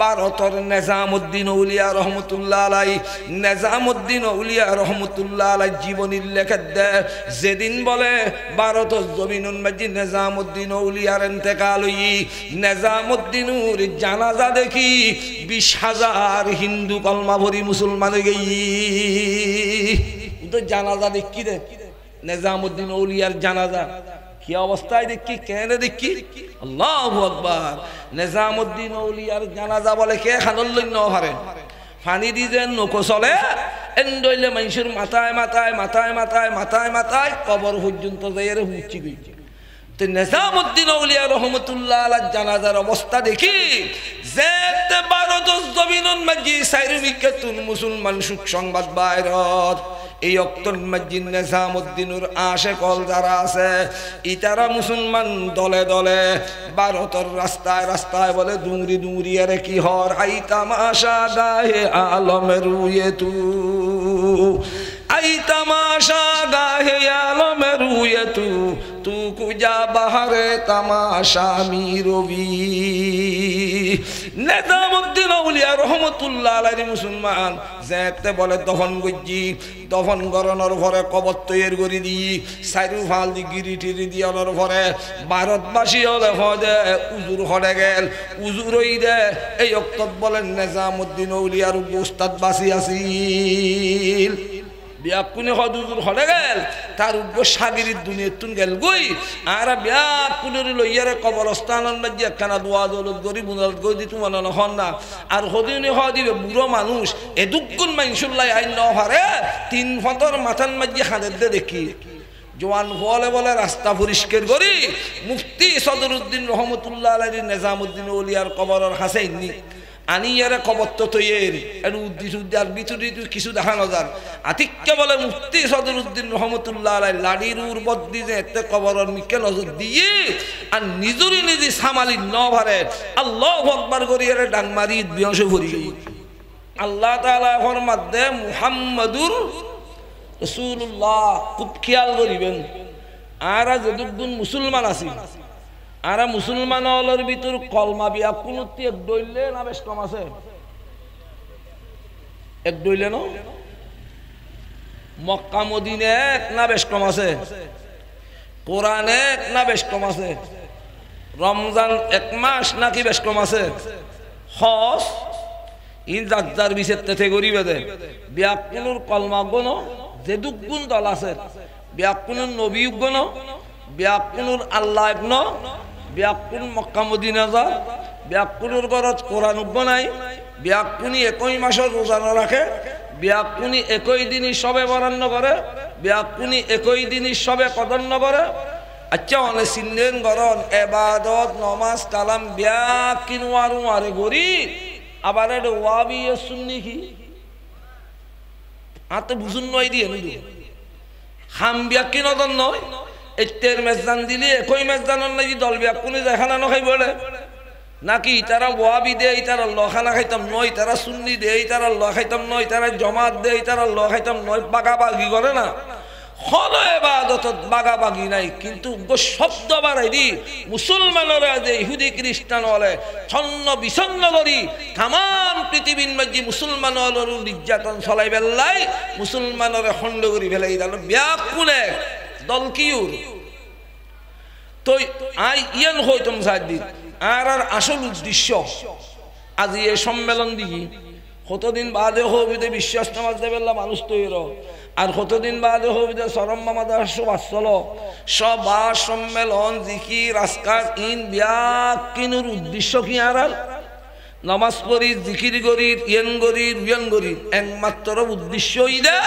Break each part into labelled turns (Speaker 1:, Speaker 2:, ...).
Speaker 1: ভারতের নিজামুদ্দিন আউলিয়া রহমতুল্লাহ আলাই, নিজামুদ্দিন আউলিয়া রহমতুল্লাহ আলাই জীবনীর লেখা দেয় যেদিন বলে ভারতের জমিনুন মাঝি নিজামুদ্দিন আউলিয়ার ইন্তেকাল হই, নিজামুদ্দিনুর জানাজা দেখি 20,000 হিন্দু কলমা ভরি মুসলমান গেই। তো জানাজা দেখি রে নিজামুদ্দিন আউলিয়ার জানাজা কি অবস্থায় দেখি, কেন দেখি? আল্লাহু আকবার। নিজামুদ্দিন আউলিয়ার জানাজা বলে কে খানল হারে ফানি দি যে নৌকো চলে এন্ডইলে মানুষের মাথায় মাথায় মাথায় মাথায় মাথায় মাথায় কবর পর্যন্ত যাইয়ে হুঁচি গইছে। তো নিজামুদ্দিন আউলিয়া রহমতুল্লাহ আলাইহির জানাজার অবস্থা দেখি যে ভারতের জমিনুন মাঝি সাইরুমিকাতুন মুসলমান সুখ সংবাদ বাইরত এই অক্তর মসজিদ নিজামুদ্দিনুর আশেকল যারা আছে ইতারা মুসলমান দলে দলে ভারতের রাস্তায় রাস্তায় বলে দুংরি দুংরি আরে কি হর আই তামাশা গায়ে আলমের উয়ে আই তামাশা গাহে আলমের উয়ে তু কুজা বাহারে তামাশা মিরবি। নিজামুদ্দিন আউলিয়া রহমতুল্লাহ আলাইহি মুসলমান যেতে বলে দফন গজ্জি দফন গরনের ভরে কবর তৈরি করে দি চারু ফাল দি গিরি টিরি দিয়ানোর ভরে ভারতবাসী হলে হদে উজুর হলে গেল উজুর হই দে এই অক্তত বলেন নিজামুদ্দিন আউলিয়ার উস্তাদ বাসি আসিল ব্যাকুনে হদুজুর হলে গেল তার উগ্র সাগিরির দুনিয়ার তুন গেল গই আর ব্যাকুনের লইয়ারে কবরস্থান মাঝে একখানা দোয়া দৌলত গরি বুনালত গই দিতু মানানো হন না আর হদিনে হদিবে বুড়ো মানুষ এদুকুন মাইনসুল্লাহ আইন নহারে 3 ফতর মাথার মাঝে হাঁদের দে দেখি জওয়ান বলে বলে রাস্তা পরিষ্কার করি মুফতি সদরুদ্দিন রহমতুল্লাহ আলাইহি নিজামুদ্দিন আউলিয়ার কবরের হাসাইনি আনিয়ারে কবর তো তৈরি আর উদ্দিস উদ্দার ভিতরে কিছু দেখানো যান আতিককে বলে মুফতি সদরুদ্দিন রহমতুল্লাহ আলাইহি লাড়ির উর্বর দিয়ে এতে কবরের মিকে নজর দিয়ে আর নিজুরি নিজে সামালি ন ভারে আল্লাহু আকবার করিয়ে ডাং মারি বিয়স ভরি আল্লাহ তাআলা ফরমাত দে মুহাম্মাদুর রাসূলুল্লাহ খুব খেয়াল করিবেন আর যদুগুন মুসলমান আছি আর মুসলমান হলের ভিতর কলমা বিয়া কোনটি এক দইলে না বেশ কম আছে এক দইলে না মক্কা মদিনা এক না বেশ কম আছে কোরআন এক না বেশ কম আছে রমজান 1 মাস নাকি বেশ কম আছে হজ ইন যার বিশেষ তেথে গরিবে দে ব্যাকুনুর কলমা গুণ যে দুগুণ দল আছে ব্যাকুনুর নবী গুণ ব্যাকুনুর আল্লাহ গুণ ব্যাকুন মক্কা মদিনা যা ব্যাকুনুর গরত কোরআন নাই ব্যাকুনি 21 মাসের রোজা রাখে ব্যাকুনি 21 দিনই সবে বরান্ন করে ব্যাকুনি 21 দিনই সবে কদন্ন করে আচ্ছা অনেক সিন্দেন গরন ইবাদত নামাজ কালাম ব্যাকিন ওয়ারু আরে গরি আবার এটা ওয়াবি সুন্নি কি আতে বুঝুন নয় দিয়ে নিদু হাম ব্যাকিন অদন নয় এতের মেজান দিলে একই মেজানর লাগি দল ব্যাকুনি দেখানা নখাই বলে নাকি তারা ওয়াবি দেয় তারা লখানা খাইতাম নয় তারা সুন্নি দেয় তারা ল খাইতাম নয় তারা জমাত দেয় তারা ল খাইতাম নয় বাগাবাগি করে না হল ইবাদত বাগাবাগি নাই কিন্তু শব্দ বাড়াই দি মুসলমানরা যে ইহুদি খ্রিস্টান হলে ছন্ন বিছন্ন করি তাম পৃথিবীর মধ্যে মুসলমান হলের নির্যাতন চলাই বেলাই মুসলমানরে খণ্ড করি ফেলাই দিল ব্যাকুনে দল কিউর তো আই ইয়ান হইতম সাদিন আর আসল উদ্দেশ্য আজ এই সম্মেলন দিই কতদিন বাদে হবিদে বিশ্বাস নামাজ দেবেল্লা মানুষ তৈরি আর কতদিন বাদে হবিদে সরম মামাদার সবাসল সভা সম্মেলন জিকির আজকার ইন ব্যাকিনুর উদ্দেশ্য কি আর নামাজ পড়ি জিকির করি ইয়েন করি রুয়ান করি একমাত্র উদ্দেশ্য ইদে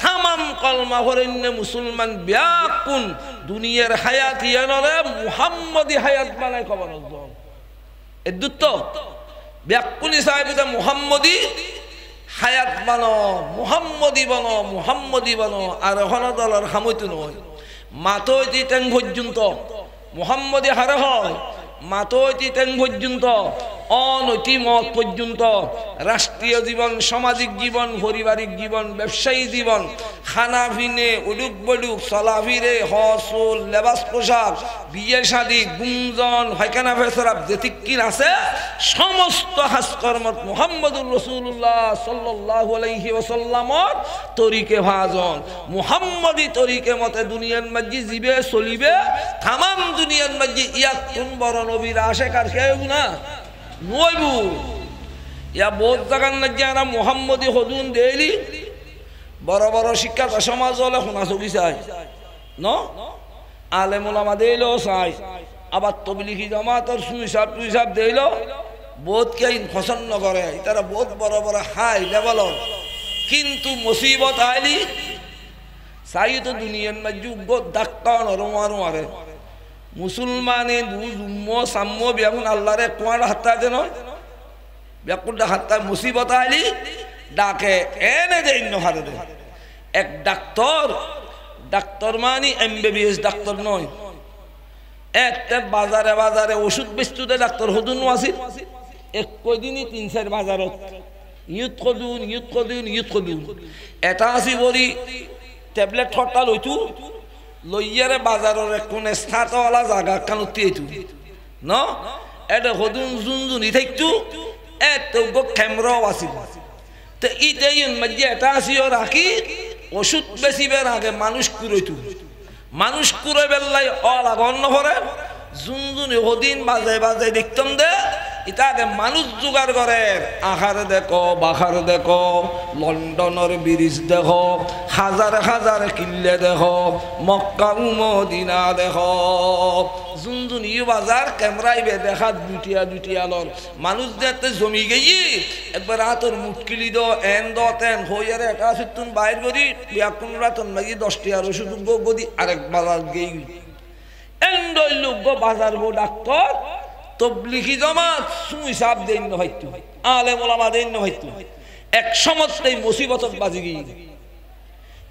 Speaker 1: তামাম কলমা হরেন্য মুসলমান ব্যাকুন দুনিয়ার হায়াত ইয়ানরে মুহাম্মদি হায়াত বানায় খবর এ দুত ব্যাকুনি সাহেব মুহাম্মদি হায়াত বানো মুহাম্মদি বানো মুহাম্মদি বানো আর হনদলের খামইতো নয় মাতইতি ট্যাং পর্যন্ত মুহাম্মদি হারে হয় মাতইতি ট্যাং পর্যন্ত অনৈতিক মত পর্যন্ত রাষ্ট্রীয় জীবন, সামাজিক জীবন, পারিবারিক জীবন, ব্যবসায়ী জীবন, খানা পিনে, উডুক বডুক, চলাফিরে, হসুল, লেবাস পোশাক, বিয়ে শাদী, গুঞ্জন, ফাইখানা ফেসরাব যেতিকিন আছে সমস্ত হাজকর্মত মুহাম্মদুর রাসূলুল্লাহ সাল্লাল্লাহু আলাইহি ওয়াসাল্লামর তরিকে ভাজন মুহাম্মদি তরিকে মতে দুনিয়ার মাঝে জিবে চলিবে। তাম দুনিয়ার মাঝে ইয়াত কোন বড় নবীর আশেক আর কেউ না নইবু। ইয়া বহুত জায়গার মাঝে আমরা মুহাম্মদি হদুন দেইলি বড় বড় শিক্ষা সমাজ হলে শোনা চকি চাই ন আলেম ওলামা দেইলেও চাই, আবার তবলিগি জামাতর সুইসাব টুইসাব দেইল বহুত কে পছন্দ করে, তারা বহুত বড় বড় হাই লেভেলর। কিন্তু মুসিবত আইলি চাই তো দুনিয়ার মাঝে ডাক্তার নরমারো মারে মুসলমানে জুম্ম সাম্য বেগুন আল্লাহরে কোয়ার হাত্তা দেন বেকুনটা হাত্তা মুসিবত আইলি ডাকে এনে দেয় হারে দে। এক ডাক্তার মানে MBBS ডাক্তার নয়, একটা বাজারে বাজারে ওষুধ বেচতে ডাক্তার হদুন আসিল এক কদিনই 3-4 বাজারত ইউথ কদুন এটা আসি বলি ট্যাবলেট হরতাল হইতু লইয়ারে বাজারের কোনে স্থাতওয়ালা জায়গা কানুতি হইতু ন এটা হদুন জুনজুনি থাকতু এত ক্যামেরাও আসিল। তো ইটাই মাঝে এটা আসিও রাখি ওষুধ বেচিবার আগে মানুষ কুড়াইতু, মানুষ কুড়াই বেল্লাই অলাগন্ন করে জুনজুনি হদিন বাজে দেখতাম দে ইটাকে মানুষ জোগাড় করে। আহারে দেখো বাহারে দেখো, লন্ডনের ব্রিজ দেখো, হাজার কিল্লে দেখো, মক্কা মদিনা দেখো, জুনজুনি বাজার ক্যামেরাইবে দেখা দুটিয়া লর মানুষ দেখতে জমি গেই একবার হাতর মুটকিলি দো এন দো তেন হইয়ারে এটা আছে তুমি বাইর করি বিয়াকুন রাতন লাগি 10টি আর ওষুধ গদি আরেক বাজার গেই এন্ডই লোক বাজার গো ডাক্তার তবলিগি জামাত সুইসাব দেন হয়তো আলেম ওলামা দেন হয়তো এক সমস্তেই মুসিবতত বাজি গই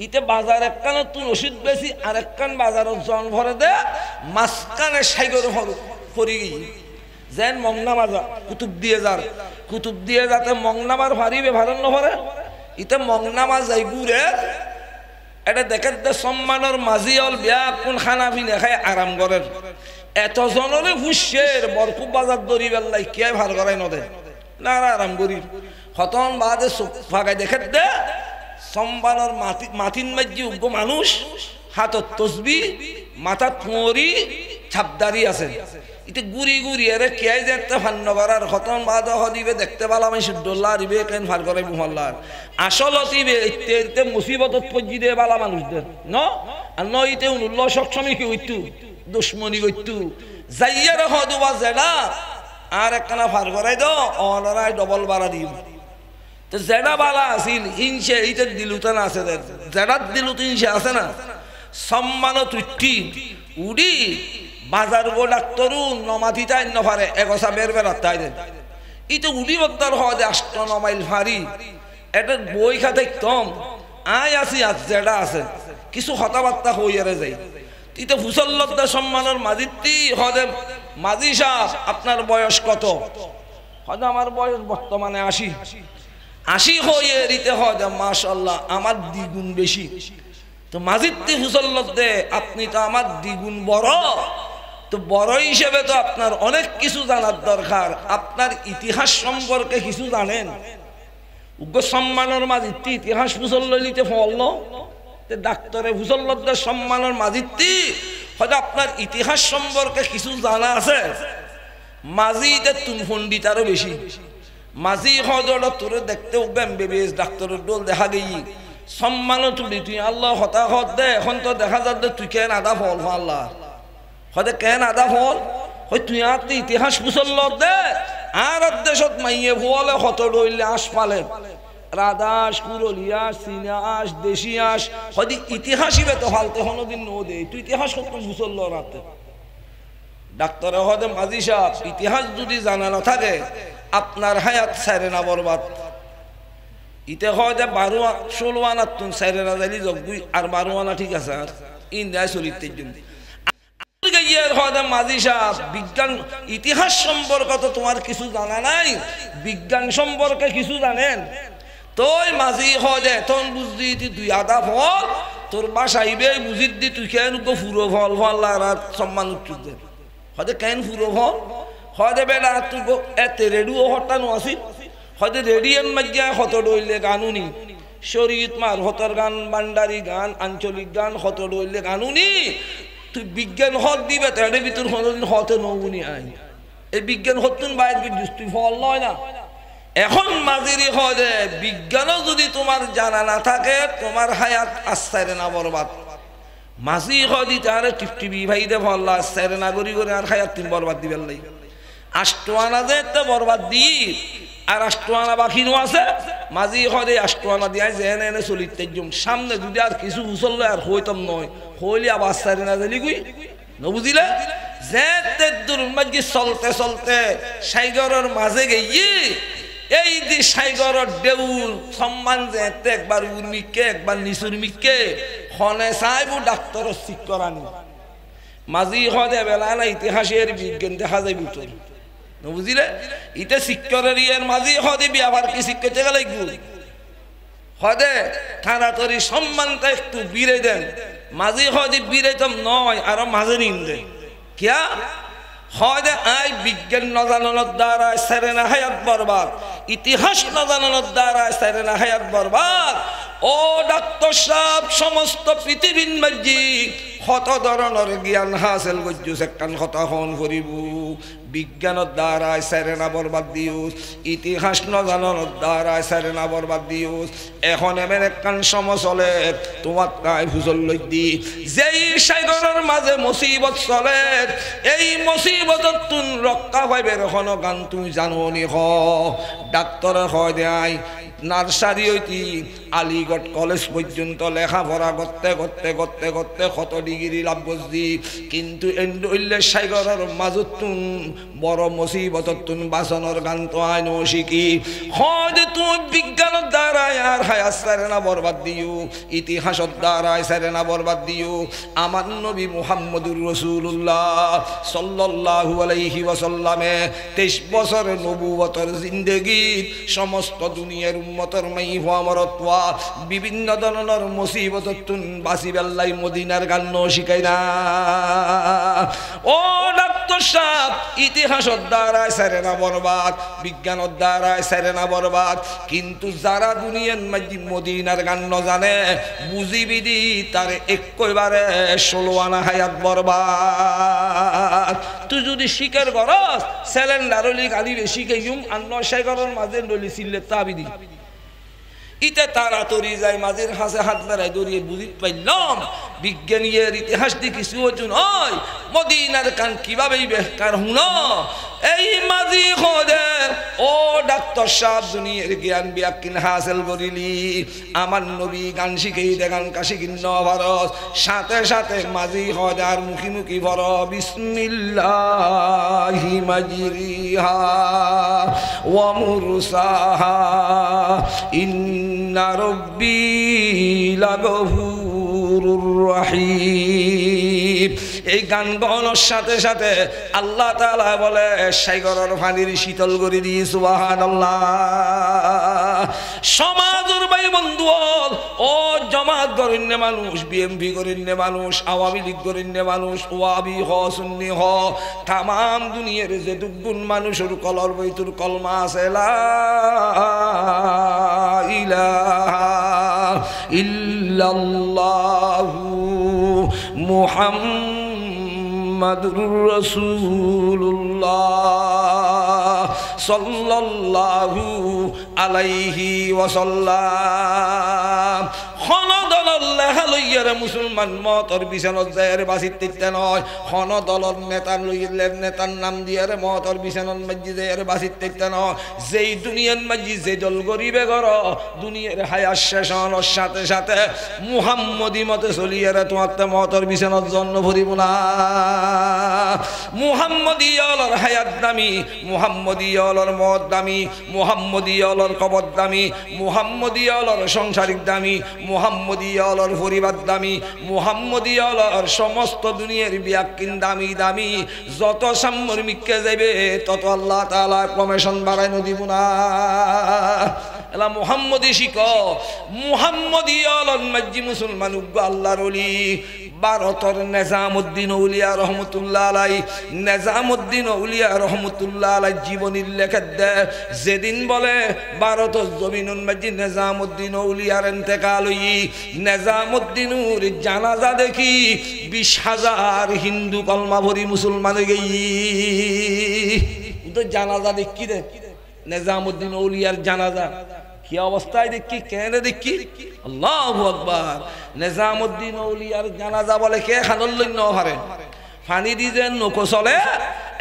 Speaker 1: ইতে বাজার একখান তুই ওষুধ বেশি আর একখান বাজারত জন ভরে দে মাঝখানে সাইগর পরি গই যেন মংনামা কুতুব দিয়ে যাতে মংনামার ভারিবে ভারণ ভরে ইতে মংনামা যাই ঘুরে এটা দেখে দে সম্মানের মাঝি হল বিয়া কোন খানা পিনে খাই আরাম করেন এত জনরে হুশের বরকুব বাজার দরি বেল্লাই কে ভার করাই নদে না আরাম করি হতন বাদে ফাঁকাই দেখে দে সম্মানের মাথিন মাঝি উগ্র মানুষ হাতত তসবি মাথা থুঁড়ি ছাপদারি আছে ইতে গুড়ি এরে কে দেখতে ফান্ন করার হতন বাদ হদিবে দেখতে পালাম আমি শুদ্ধল্লা দিবে কেন ফার করে মহল্লার আসল অতিবে ইতে মুসিবতত পজি দে বালা মানুষদের ন আর ন ইতে উল্ল সবসময় কি হইতু দুশ্মনী করতু যাইয়ারে হদুবা জেডা আর একখানা ফার করাই দো অনরাই ডবল বাড়া দিম তো জেডা বালা আছিল হিংসে ইতে দিলুতে না আছে জেডাত দিলুতে হিংসে আছে না সম্মানত উঠি উড়ি বাজার গো ডাক্তরু নমাথি তাই নফারে এগসা বের তাই দেন ইতো উড়ি বক্তার হদে 8-9 মাইল ফারি এটা বই খাতে কম আয় আসি আজ জেডা আছে কিছু কথাবার্তা হইয়ারে যাই ইতে ফুসল্লতা সম্মানের মাঝিতি হদে মাঝি সাহেব আপনার বয়স কত হদে আমার বয়স বর্তমানে 80 হয়ে রিতে হদে মাশাআল্লাহ আমার দ্বিগুণ বেশি তো মাঝিতি ফুসল্লত দে আপনি তো আমার দ্বিগুণ বড় তো বড় হিসেবে তো আপনার অনেক কিছু জানার দরকার আপনার ইতিহাস সম্পর্কে কিছু জানেন উগ্র সম্মানের মাঝিতি ইতিহাস ফুসল্লিতে ফল ডাক্তারে ফুসল্লদের সম্মানের মাঝিতি হয়তো আপনার ইতিহাস সম্পর্কে কিছু জানা আছে মাঝিতে তুমি পণ্ডিত আরো বেশি মাঝি হয়তো তোরে দেখতে MBBS ডাক্তারের ডোল দেখা গেই সম্মানও তুলি তুই আল্লাহ হতাহত দে এখন তো দেখা যাচ্ছে তুই কেন আদা ফল আল্লাহ হয়তো কেন আদা ফল হয় তুই আর ইতিহাস মুসল্ল দে আর দেশত মাইয়ে বলে হত রইলে আস পালে রাদাস কুরলিয়াস সিনাস দেশিয়াস হয়তো ইতিহাসই তো হালতে কোনোদিন নো দে তুই ইতিহাস কত মুসল্ল রাতে ডাক্তারে হয়তো মাঝি সাহেব ইতিহাস যদি জানা না থাকে আপনার হায়াত সারে না বরবাদ ইতে হয় যে 12-16 আনা তুন সাইরে না যাইলি জগুই আর 12 আনা ঠিক আছে আর ইন দেয় চরিত্রের জন্য এর হদে মাঝি সাহেব বিজ্ঞান ইতিহাস সম্পর্কে তো তোমার কিছু জানা নাই, বিজ্ঞান সম্পর্কে কিছু জানেন? তোই মাঝি হদে তখন বুঝদি তুই আদা ফল তোর বাসাইবে বুঝিত দি তুই কেন ফুরো ফল ফল আর সম্মান উচ্চুত হদে কেন ফুরো ফল হদে বেড়া তুই এতে রেডিও হটানো আসিল হদে রেডিয়ান মাঝে হত ডইলে গানুনি শরীয়ত মার হতর গান বান্ডারি গান আঞ্চলিক গান হত ডইলে গানুনি তুই বিজ্ঞান হত দিবে তো এর ভিতর হতে নগুনি আই এই বিজ্ঞান হতুন বাইরে তুই ফল নয় না। এখন মাঝিরি হদে বিজ্ঞানও যদি তোমার জানা না থাকে তোমার হায়াত আস্তারে না বরবাদ। মাঝি হদি তারে টিপটিপি ভাই দে ফল্লা আস্তারে না করি করে আর হায়াত তিন বরবাদ দিবেন লাই আষ্টআনা যে তো বরবাদ দি আর আষ্টআনা বাকি নো আছে মাঝি হদে আষ্টআনা দিয়া যে এনে চলিতে সামনে যদি আর কিছু উছললে আর হইতম নয় হইলে আবার আস্তারে না দিলি কই ন বুঝিলে যে তেদুর মাঝি চলতে চলতে সাইগরের মাঝে গিয়ে এই যে সাইগরের দেউল সম্মান যে একবার উর্মিকে একবার নিসুর্মিকে হনে সাহেব ডাক্তার ঠিক করানি মাঝি হদে বেলা না ইতিহাসের বিজ্ঞান দেখা যায় ভিতর বুঝিলে ইতে শিক্ষরের ইয়ের মাঝি হদে আবার কি শিক্ষতে গেলে হদে তাড়াতাড়ি সম্মানটা একটু বিরে দেন মাঝি হদে বিরেতম নয় আরো মাঝে নিন দেন কিয়া হদে আই বিজ্ঞান নজানোর দ্বারা সেরে না হায়াত বরবাদ ইতিহাস নজানোর দ্বারা সেরে না হায়াত বরবাদ। ও ডাক্তার সাহেব সমস্ত পৃথিবীর মাঝি কত ধরনের জ্ঞান হাসিল করছুস একখান কথা হন করিব বিজ্ঞানের দ্বারা সেরে না বরবাদ দিউস ইতিহাস নজানোর দ্বারা সেরে না বরবাদ দিউস। এখন এমন একখান সময় চলে তোমার গায়ে ফুসল লই দি যেই সাগরের মাঝে মুসিবত চলে এই মুসিবতত তুন রক্ষা পাইবে এখনো গান তুমি জানো নি হ ডাক্তার হয় দেয় নার্সারি হইতি আলিগড় কলেজ পর্যন্ত লেখাপড়া করতে করতে করতে করতে কত ডিগ্রি লাভ করছি কিন্তু এন্ডইলে সাগরের মাজত তুন বড় মুসিবতত তুন বাঁচানোর গান তো আইনো শিখি হয়তো তুমি বিজ্ঞানের দ্বারাই আর হায়াত সারে না বরবাদ দিও ইতিহাসের দ্বারাই সারে না বরবাদ দিও। আমার নবী মুহাম্মদুর রাসূলুল্লাহ সাল্লাল্লাহু আলাইহি ওয়াসাল্লামে 23 বছরের নবুয়তের জিন্দেগি সমস্ত দুনিয়ার উম্মতের মাই হওয়া মরতওয়া বিভিন্ন ধরনের মুসিবতত তুন বাঁচি বেল্লাই মদিনার গান শিখাই না। ও ডাক্তার সাহেব ইতিহাসের দ্বারাই সারে না বরবাদ বিজ্ঞানের দ্বারাই সারে না বরবাদ কিন্তু যারা দুনিয়ার মাঝে মদিনার গান জানে বুঝিবি দি তার একবারে 16 আনা হায়াত বরবাদ। তুই যদি শিকার করস সিলিন্ডারলি গালি বেশি খেয়ুম আর 9 সাগরের মাঝে নলি সিলে তাবিদি ইতে তাড়াতাড়ি যায় মাঝের হাসে হাত বেড়ায় দড়িয়ে বুঝিতে পাইলাম বিজ্ঞানীর ইতিহাস দিয়ে কিছু হতো নয় মদিনার কান কিভাবেই বেকার হুন এই মাঝি খোদে ও ডাক্তার সাহেব দুনিয়ার জ্ঞান বিয়াকিন হাসিল করিলি আমার নবী গান শিখেই দে গান কাশি কিন্ন ভারত সাথে সাথে মাঝি খোদে আর মুখি মুখি ভর বিসমিল্লাহি মাজরিহা ওয়া মুরসাহা ইন্না রব্বি লাগফুরুর রহিম। এই গান গানোর সাথে সাথে আল্লাহ তাআলা বলে সাগরের পানির শীতল করে দিয়ে সুবহানাল্লাহ। সমাজের ভাই বন্ধু ও জামাত গরিন্য মানুষ বিএমপি গরিন্য মানুষ আওয়ামী লীগ গরিন্য মানুষ ওয়াবি হ সুন্নি হ তাম দুনিয়ার যে দুগুণ মানুষের কলর বইতুর কলমা আছে লা ইলাহা ইল্লাল্লাহু মুহাম্মাদুর রাসূলুল্লাহ সাল্লাল্লাহু আলাইহি ওয়াসাল্লাম। মুসলমান মতর বিছানত যায় বাঁচিতে নয় হন দলর নেতার লইলের নেতার নাম দিয়ে মতর বিছানত মাঝি যায় বাঁচিতে নয় যেই দুনিয়ার মাঝি যে দল গরিবে গর দুনিয়ার হায়াত শেষ হওয়ার সাথে সাথে মুহাম্মদি মতে চলিয়ে তোমার মতর বিছানত জন্ম ভরিব না। মুহাম্মদি অলর হায়াত দামি মুহাম্মদি অলর মত দামি মুহাম্মদি অলর কবর দামি মুহাম্মদি অলর সংসারিক দামি মুহাম্মদি অলর পরিবার দামি মুহাম্মদী আলার সমস্ত দুনিয়ার বিয়াকিন দামি দামি যত সামর্মিককে যাবে তত আল্লাহ তাআলা কমিশন বাড়াই দিব না এলা মুহাম্মদী শিখ মুহাম্মদী আলার মাঝি মুসলমান উগ্র আল্লাহর ওলি ভারতের নিজামউদ্দিন আউলিয়া রহমতুল্লাহ আলাই নিজামউদ্দিন আউলিয়া রহমতুল্লাহ আলাই জীবনী লেখা দেয় যেদিন বলে ভারতের জমিনুন মাঝি নিজামউদ্দিন আউলিয়ার ইন্তেকাল হই নিজামউদ্দিনুর জানাজা দেখি 20,000 হিন্দু কলমা ভরি মুসলমান গই তো জানাজা দেখি রে নিজামউদ্দিন আউলিয়ার জানাজা কি অবস্থায় দেখি কেন দেখি আল্লাহু আকবার নিজামউদ্দিন আউলিয়ার জানাজা বলে কে খানল ন হারে পানি দিয়ে নৌকো চলে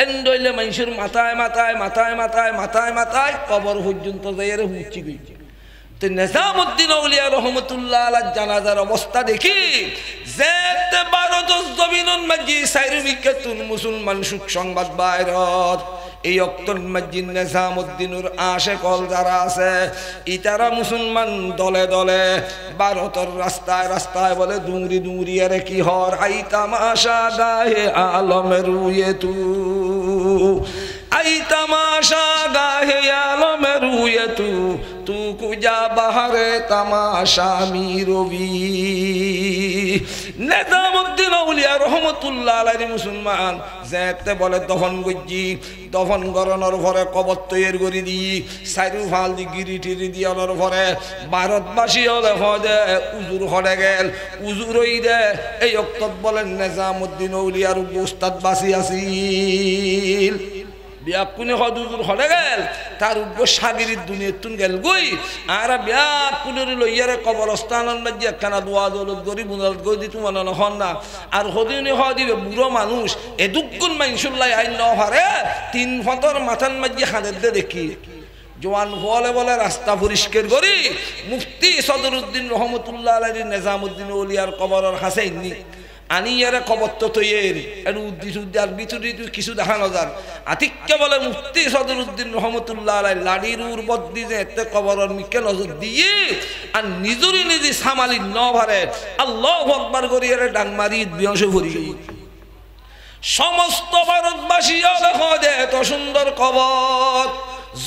Speaker 1: এন্ডইলে মানুষের মাথায় মাথায় মাথায় মাথায় মাথায় মাথায় কবর পর্যন্ত যাই হুঁচি গই তো নিজামউদ্দিন আউলিয়া রহমতুল্লাহ আলাইহির জানাজার অবস্থা দেখি যে ভারতের জমিনুন মাঝি সাইরুমিকাতুন মুসলমান সুখ সংবাদ বাইরত এই অক্তর মসজিদ নিজামউদ্দিনুর আশেকল যারা আছে ইতারা মুসলমান দলে দলে ভারতের রাস্তায় রাস্তায় বলে দুংরি দুংরি আরে কি হর আই তামাশা গায়ে আলমের উয়ে তু আই তামাশা গায়ে আলমের উয়ে তু তু কুজা বাহারে তামাশা মিরবি নিজামউদ্দিন আউলিয়া রহমতুল্লাহ আলাইহি মুসলমান যেতে বলে দফন গজ্জি দফন গরনের ঘরে কবর তৈরি করে দি চারু ফাল দি গিরি টিরি দিয়ানোর ঘরে ভারতবাসী হলে হদে উজুর হলে গেল উজুর হই দে এই অক্তত বলেন নিজামউদ্দিন আউলিয়ার উস্তাদ বাসি আসিল বিয়াকুনে হদুজুর হলে গেল তার উগ্র সাগিরির দুনিয়াতুন গেল গই আর বিয়াকুনের লইয়ারে কবরস্থানের মধ্যে একখানা দোয়া দৌলত গরি বুনালত গই দিতু মনে হন না আর হদিনে হদিবে বুড়ো মানুষ এদুকুন মাইনসুল্লাহ আইন ন হারে 3 ফতর মাথার মধ্যে হাদের দে দেখি জওয়ান বলে বলে রাস্তা পরিষ্কার করি মুফতি সদরুদ্দিন রহমতুল্লাহ আলাইহি নিজামউদ্দিন আউলিয়ার কবরের হাসাইনি আনিয়ারে কবর তো তৈরি এর উদ্দেশ্য আর ভিতরে কিছু দেখানো যান আতিককে বলে মুফতি সদরুদ্দিন রহমতুল্লাহ আলাইহি লাড়ির উর্বর দিয়ে এতে কবরের মিকে নজর দিয়ে আর নিজুরি নিজে সামালি ন ভারে আল্লাহু আকবার করি এর ডাং মারি বিয়স ভরি সমস্ত ভারতবাসী দেখো দে এত সুন্দর কবর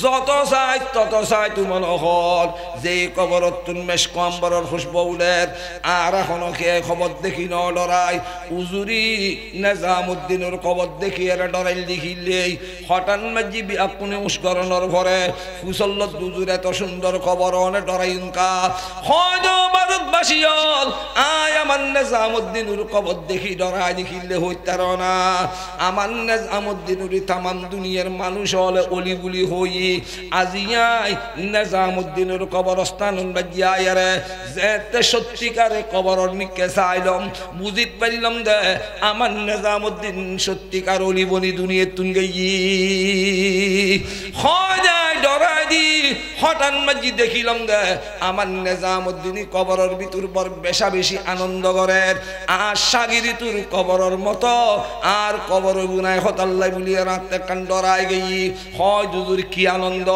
Speaker 1: যত চাই তত চাই তোমার হল যে কবরত তুনমেশ কম্বরের খুশবু উলের আর এখনো কে খবর দেখি ন ডরাই উজুরি নিজামউদ্দিনের কবর দেখি এরা ডরাইল দেখিলেই হঠাৎ মাঝি বিয়াকুনে উস্করণের ঘরে ফুসল্লত দুজুর এত সুন্দর কবর অনে ডরাই উনকা হয়ত ভারতবাসী হল আয় আমার নিজামউদ্দিনের কবর দেখি ডরাই দেখিলে হইতার না আমার নিজামউদ্দিনের তামাম দুনিয়ার মানুষ হলে অলিগুলি হই আজিয়াই নিজামউদ্দিনের কবরস্থান বাজিয়ারে যেতে সত্যিকারে কবরের নিকে চাইলাম বুঝিত পারিলাম দে আমার নিজামউদ্দিন সত্যিকার অলি বনি দুনিয়া তুন গই হয় যায় ডরাই দি হঠাৎ মাঝি দেখিলাম দে আমার নিজামউদ্দিন কবরের ভিতর বর বেশা বেশি আনন্দ করেন আর সাগিরি তোর কবরের মতো আর কবর গুনায় হতাল্লাই বলিয়া রাতে কান ডরাই গই হয় দুজুর কি আনন্দ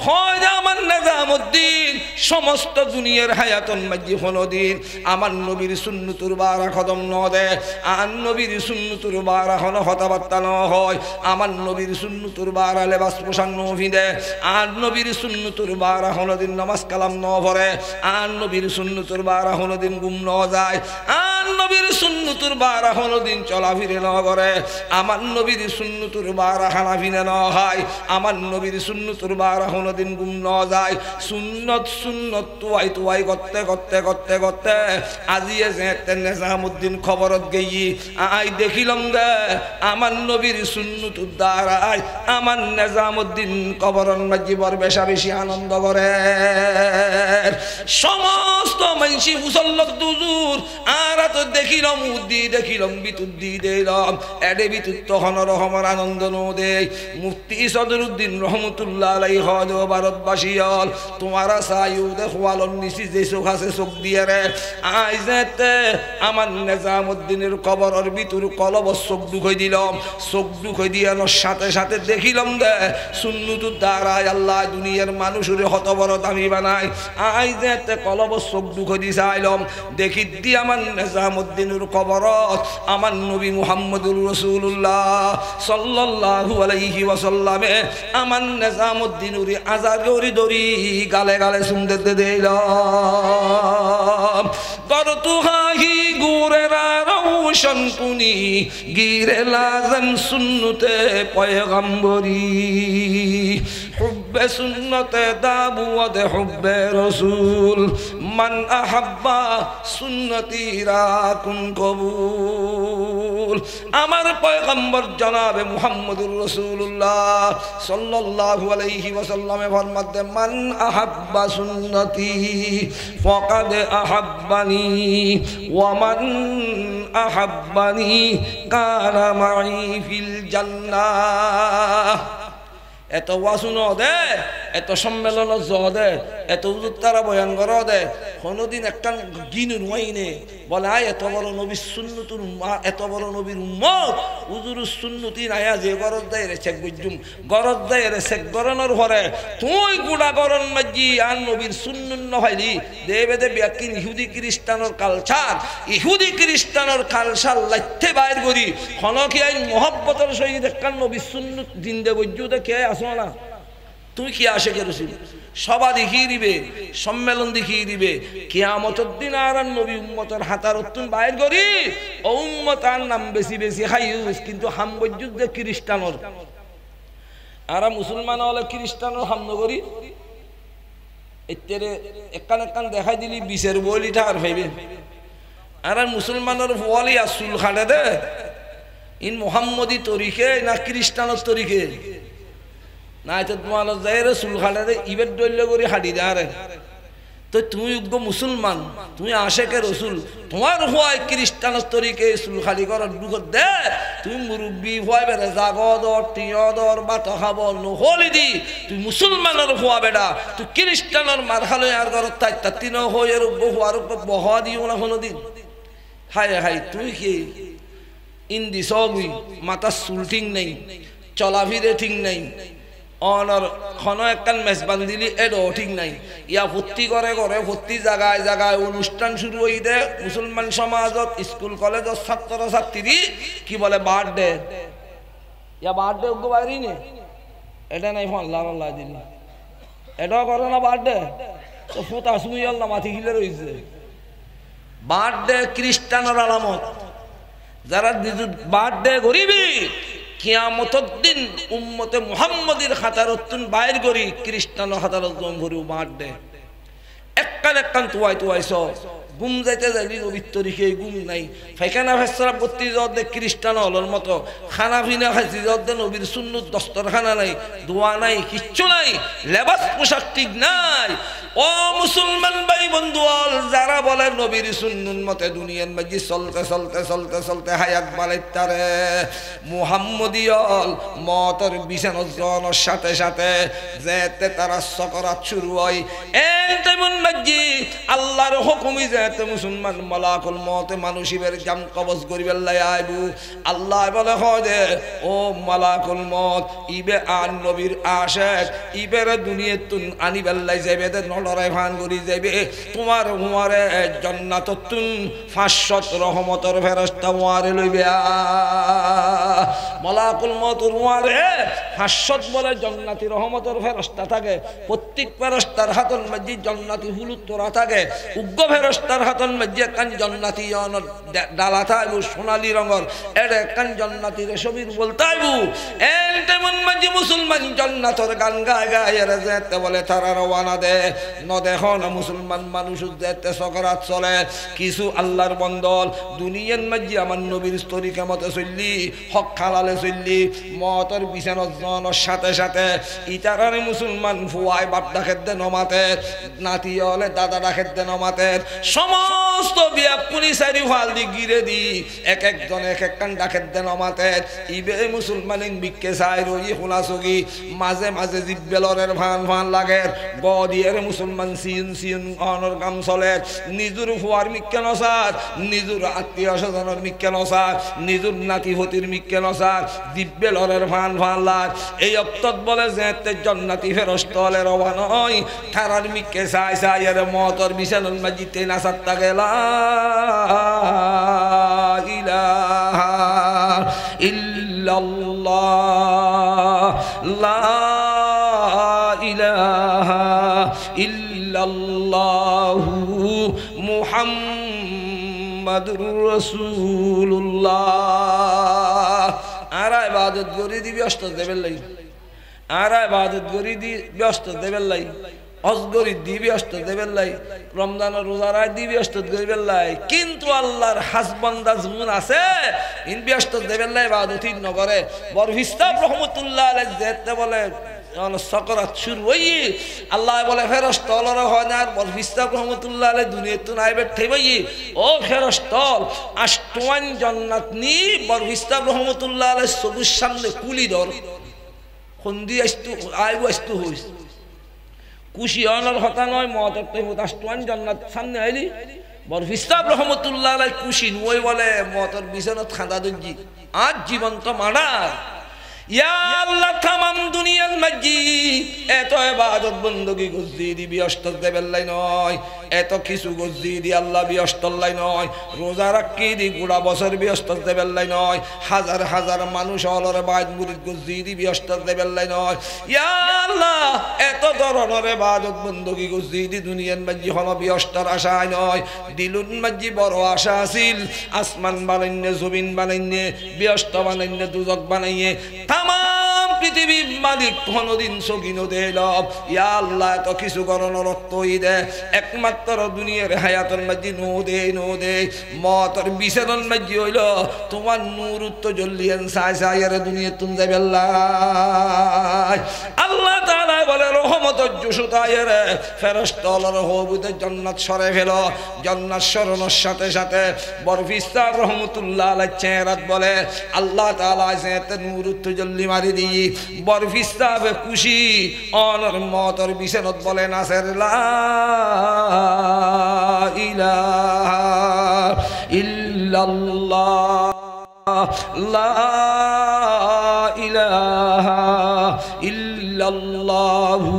Speaker 1: হয় আমার নিজামউদ্দিন সমস্ত দুনিয়ার হায়াতন মাঝি হনদিন আমার নবীর সুন্নতুর বারা কদম ন দে আর নবীর সুন্নতুর বারা হন হতাবার্তা ন হয় আমার নবীর সুন্নতুর বারা লেবাস পোশাক ন ভিদে আর নবীর সুন্নতুর বারা হনদিন নামাজ কালাম ন ভরে আর নবীর সুন্নতুর বারা হনদিন গুম ন যায় আর নবীর সুন্নতুর বারা হনদিন চলা ফিরে ন করে আমার নবীর সুন্নতুর বারা খানা ফিরে ন হয় আমার নবীর সুন্নতুর বারা হনদিন গুম ন যায় সুন্নত সুন্নত তুয়াই তুয়াই করতে করতে করতে করতে আজিয়ে যেতে নিজামউদ্দিন খবরত গেই আই দেখিলাম গে আমার নবীর সুন্নতুর দ্বারাই আমার নিজামউদ্দিন কবরন মাজিবর বেশা বেশি আনন্দ করে সমস্ত মানসি মুসল্লত দুজুর আর এত তো দেখিলাম উদ্দি দেখিলাম বিতুদ্দি দিলাম এডে বিতুত তখন রহমান আনন্দ নদে মুফতি সদরুদ্দিন রহমতুল্লাহ আলাইহি হজ ভারতবাসী হল তোমারা সাইউ দেখওয়ালন নিছি যে চোখ আছে চোখ দিয়ে রে আইজেতে আমার নিজামউদ্দিনের কবরের ভিতর কলব চোখ ঢুকাই দিলাম চোখ ঢুকাই দিয়ানোর সাথে সাথে দেখিলাম দে সুন্নতুর দ্বারায় আল্লাহ দুনিয়ার মানুষের হত বড় দামি বানায় আইজেতে কলব চোখ ঢুকাই দি চাইলাম দেখি দি আমার নিজামউদ্দিনের কবরত আমার নবী মুহাম্মদুর রাসূলুল্লাহ সাল্লাল্লাহু আলাইহি ওয়াসাল্লামে আমার নিজামউদ্দিনের আজার গরি দরি গালে গালে শুনতে দিলাম করতুহাহি গুরেরা রওশন কুনি গিরে লাজন সুন্নতে পয়গম্বরি হুব্বে সুন্নতে দাবুয়াদ হুব্বে রাসূল মান আহাব্বা সুন্নতি রাকুন কবুল আমার পয়গম্বর জনাবে মুহাম্মদুর রাসূলুল্লাহ সাল্লাল্লাহু আলাইহি ওয়াসাল্লামে ফরমাতে মান আহাব্বা সুন্নতি ফাকাদ আহাব্বানি ওয়া মান আহাব্বানি কানা মাই ফিল জান্নাহ এত ওয়াসুন দে এত সম্মেলন দে এত উত্তরা বয়ান কর দে কোনদিন একটা গিনুর ওয়াইনে বলে আয় এত বড় নবীর সুন্নতুর এত বড় নবীর উম্মত হুজুর সুন্নতি নায়া যে গরজ দেয় রে চেক বুঝুম গরজ দেয় রে চেক গরনের পরে তুই গুড়া গরন মাজি আর নবীর সুন্নত নহইলি দেবে দে ব্যাকিন ইহুদি খ্রিস্টানের কালচার ইহুদি খ্রিস্টানের কালচার লাইতে বাইর করি খনকি আইন মহব্বতের সহিত একটা নবীর সুন্নত জিন্দে বুঝুতে কে আসো না তুমি কি আসে কে রসুল সভা দেখিয়ে দিবে সম্মেলন দেখিয়ে দিবে কিয়ামতের দিন আর নবী উম্মতের হাতার উত্তুন বাইর করি ও উম্মতার নাম বেশি বেশি হাইউস কিন্তু হাম বৈদ্যুৎ দে খ্রিস্টানর আর মুসলমান হলে খ্রিস্টানর হাম নগরী এতেরে একান একান দেখাই দিলি বিশের বলি ঠার ভাইবে আর মুসলমানের বলি আসুল খাটে দে ইন মোহাম্মদী তরিকে না খ্রিস্টানের তরিকে না তো তোমার যাই রসুল খাটে ইবের দৈল্য করে হাঁটি দে তো তুমি মুসলমান তুমি আশেকে রসুল তোমার হওয়ায় খ্রিস্টানের তরিকে চুল খালি করার দুঃখ দে তুমি মুরব্বী হওয়াই বেড়ে জাগদর টিয়দর বাত খাব নহলি দি তুই মুসলমানের হওয়া বেড়া তুই খ্রিস্টানের মারখালো আর ঘর তাই তিন হয়ে হওয়ার বহা দিও না কোনোদিন হাই হাই তুই কি ইন্দি সবই মাথার চুল ঠিক নেই চলাফিরে ঠিক নেই অনর খন একখান মেজবান দিলি এডো ঠিক নাই ইয়া ভর্তি করে করে ভর্তি জায়গায় জায়গায় অনুষ্ঠান শুরু হই দে মুসলমান সমাজত স্কুল কলেজত ছাত্র ছাত্রী কি বলে বার্থডে ইয়া বার্থডে উগ্র বাইরি নে এটা নাই আল্লাহ আল্লাহ দিলি এটাও করে না বার্থডে তো ফোতা শুই না মাথি গিলে রয়েছে বার্থডে খ্রিস্টানের আলামত যারা বার্থডে করিবি কিয়ামতের দিন উম্মতে মুহাম্মদের খাতার উত্তন বাইর করি খ্রিস্টানের খাতার উত্তন করি বার্থডে একখান একখান তুয়াইছ গুম যাইতে যাইলি নবীর তরিকে গুম নাই ফাইখানা ফেসরা বত্তি দে খ্রিস্টান হলর মতো খানা পিনা খাইছি দে নবীর সুন্নত দস্তরখানা নাই দোয়া নাই কিচ্ছু নাই লেবাস পোশাক ঠিক নাই ও মুসলমান ভাই বন্ধু যারা বলে নবীর সুন্নত মতে দুনিয়ার মাঝে চলতে চলতে চলতে চলতে হায়াত বালাইতারে মুহাম্মদিয়ল মতর বিছানোর জনের সাথে সাথে যেতে তারা সকরাত শুরু হয় তেমন মাঝে আল্লাহর হুকুমি যেতে মুসলমান মালাকুল মতে মানুষের জাম কবজ করিবার লাই আইবু আল্লাহ বলে হয় ও মালাকুল মত ইবে আর নবীর আশেক ইবের দুনিয়া তুন আনিবার লাই যাবে নলরাই ফান করি যাবে তোমার হুয়ারে জান্নাত তুন 500 রহমতের ফেরেশতা হুয়ারে লইবে মালাকুল মত হুয়ারে 500 বলে জান্নাতি রহমতের ফেরেশতা থাকে প্রত্যেক ফেরেশতার হাতের মধ্যে জান্নাতি হুলুত তোরা থাকে উগ্র ফেরেশতার হাতের মধ্যে কান জান্নাতি ডালা থাকবো সোনালী রঙের এটা কান জান্নাতি রেশমির বলতাইবু তেমন মাঝে মুসলমান জান্নাতের গান গায় গায় যেতে বলে তারা রওয়ানা দে ন দেখো না মুসলমান মানুষ যেতে সকরাত চলে কিছু আল্লাহর বন্দল দুনিয়ার মাঝে আমার নবীর তরিকা মতে চললি হক খালালে চললি মতর বিছানোর জনের সাথে সাথে ইতারারে মুসলমান ফুয়ায় বাপ ডাকের দে নমাতে নাতি হলে দাদা ডাকের দে নমাতে সমস্ত বিয়াপুনি সারি ফাল দি গিরে দি এক একজন এক এক কান ডাকের দেন আমাতে ইবে মুসলমানিন বিকে চাই রই শুনাছগি মাঝে মাঝে জিব্বেলরের ভান ভান লাগে গদিয়ের মুসলমান সিন সিন অনর কাম চলে নিজুর ফুয়ার মিক্কে নসার নিজুর আত্মীয় স্বজনের মিক্কে নসার নিজুর নাতি হতির মিক্কে নসার জিব্বেলরের ভান ভান লাগ এই অক্তত বলে যে জন্নাতি ফেরস্তলে রওয়া নয় তারার মিক্কে চাই চাই এর মতর বিছানার মাঝিতে নাসাত্তা গেলা ইলাহা ইল্লাল্লাহ লা ইলাহা ইল্লাল্লাহু মুহাম্মাদুর রাসূলুল্লাহ আর ইবাদত করি দি ব্যস্ত দেবেন লাই আর ইবাদত করি দি ব্যস্ত দেবেন লাই অজগরি দি ব্যস্ত দেবেন লাই রমজান রোজার দি ব্যস্ত দেবেন লাই কিন্তু আল্লাহর হাসবান্দা জুন আছে ইন ব্যস্ত দেবেন লাই ইবাদতই নগরে বরফিস্তাব রহমাতুল্লাহ আলাইহি যেতে বলে সকরাত শুরু হই আল্লাহ বলে ফেরেশতারা হয় না বরফিস্তাব রহমাতুল্লাহ আলাইহি দুনিয়াতে নাই বেঠে ভাই ও ফেরেশতাল আষ্টওয়ান জান্নাত নি বরফিস্তাব রহমাতুল্লাহ আলাইহি সবুজ সামনে কুলি ধর খন্দি আসতু আইবো আসতু হইস খুশি হওয়ার কথা নয় মতের তো আষ্টওয়ান জান্নাত সামনে আইলি বরফিস্তাব রহমাতুল্লাহ আলাইহি খুশি নয় বলে মতের বিছানাত খাঁদা দজি আজ জীবন্ত মারার ইয়া আল্লাহ তামাম দুনিয়ার মাঝি এত ইবাদত বندگی গজি দি ব্যস্ত দেবেলাই নয় এত কিছু গজি দি আল্লাহ ব্যস্তলাই নয় রোজা রাখি দি গোড়া বছর ব্যস্ত দেবেলাই নয় হাজার হাজার মানুষ অলরে বাইত মুরিদ গজি দি ব্যস্ত দেবেলাই নয় ইয়া আল্লাহ এত ধরনের ইবাদত বندگی গজি দি দুনিয়ার মাঝি হলো ব্যস্তর আশায় নয় দিলুন মাঝি বড় আশা আছিল আসমান বানাইনে জমিন বানাইনে ব্যস্ত বানাইনে দুজক বানাইয়ে তামাম পৃথিবী মালিক কোনদিন সগিনো দেল ইয়া আল্লাহ তো কিছু করণর অর্থই দে একমাত্র দুনিয়ার হায়াতের মাঝে নো দে মতর বিছানার মাঝে হইল তোমার নূর তো জ্বলিয়েন সাই সাইয়ের দুনিয়া তুম যাবে আল্লাহ তাআলা বলে রহমতের জুসুতায়ের ফেরেশতার হবুতে জান্নাত সরে ফেল জান্নাত সরানোর সাথে সাথে বরফিস্তাব রহমাতুল্লাহ আলাইহি চেহারাত বলে আল্লাহ তাআলা যেতে নূর তো জ্বলি মারি দি বরফিস্তাব খুশি অনর মতর বিছানাত বলে নাসের লা ইলাহা ইল্লাল্লাহ লা ইলাহা ইল্লাল্লাহু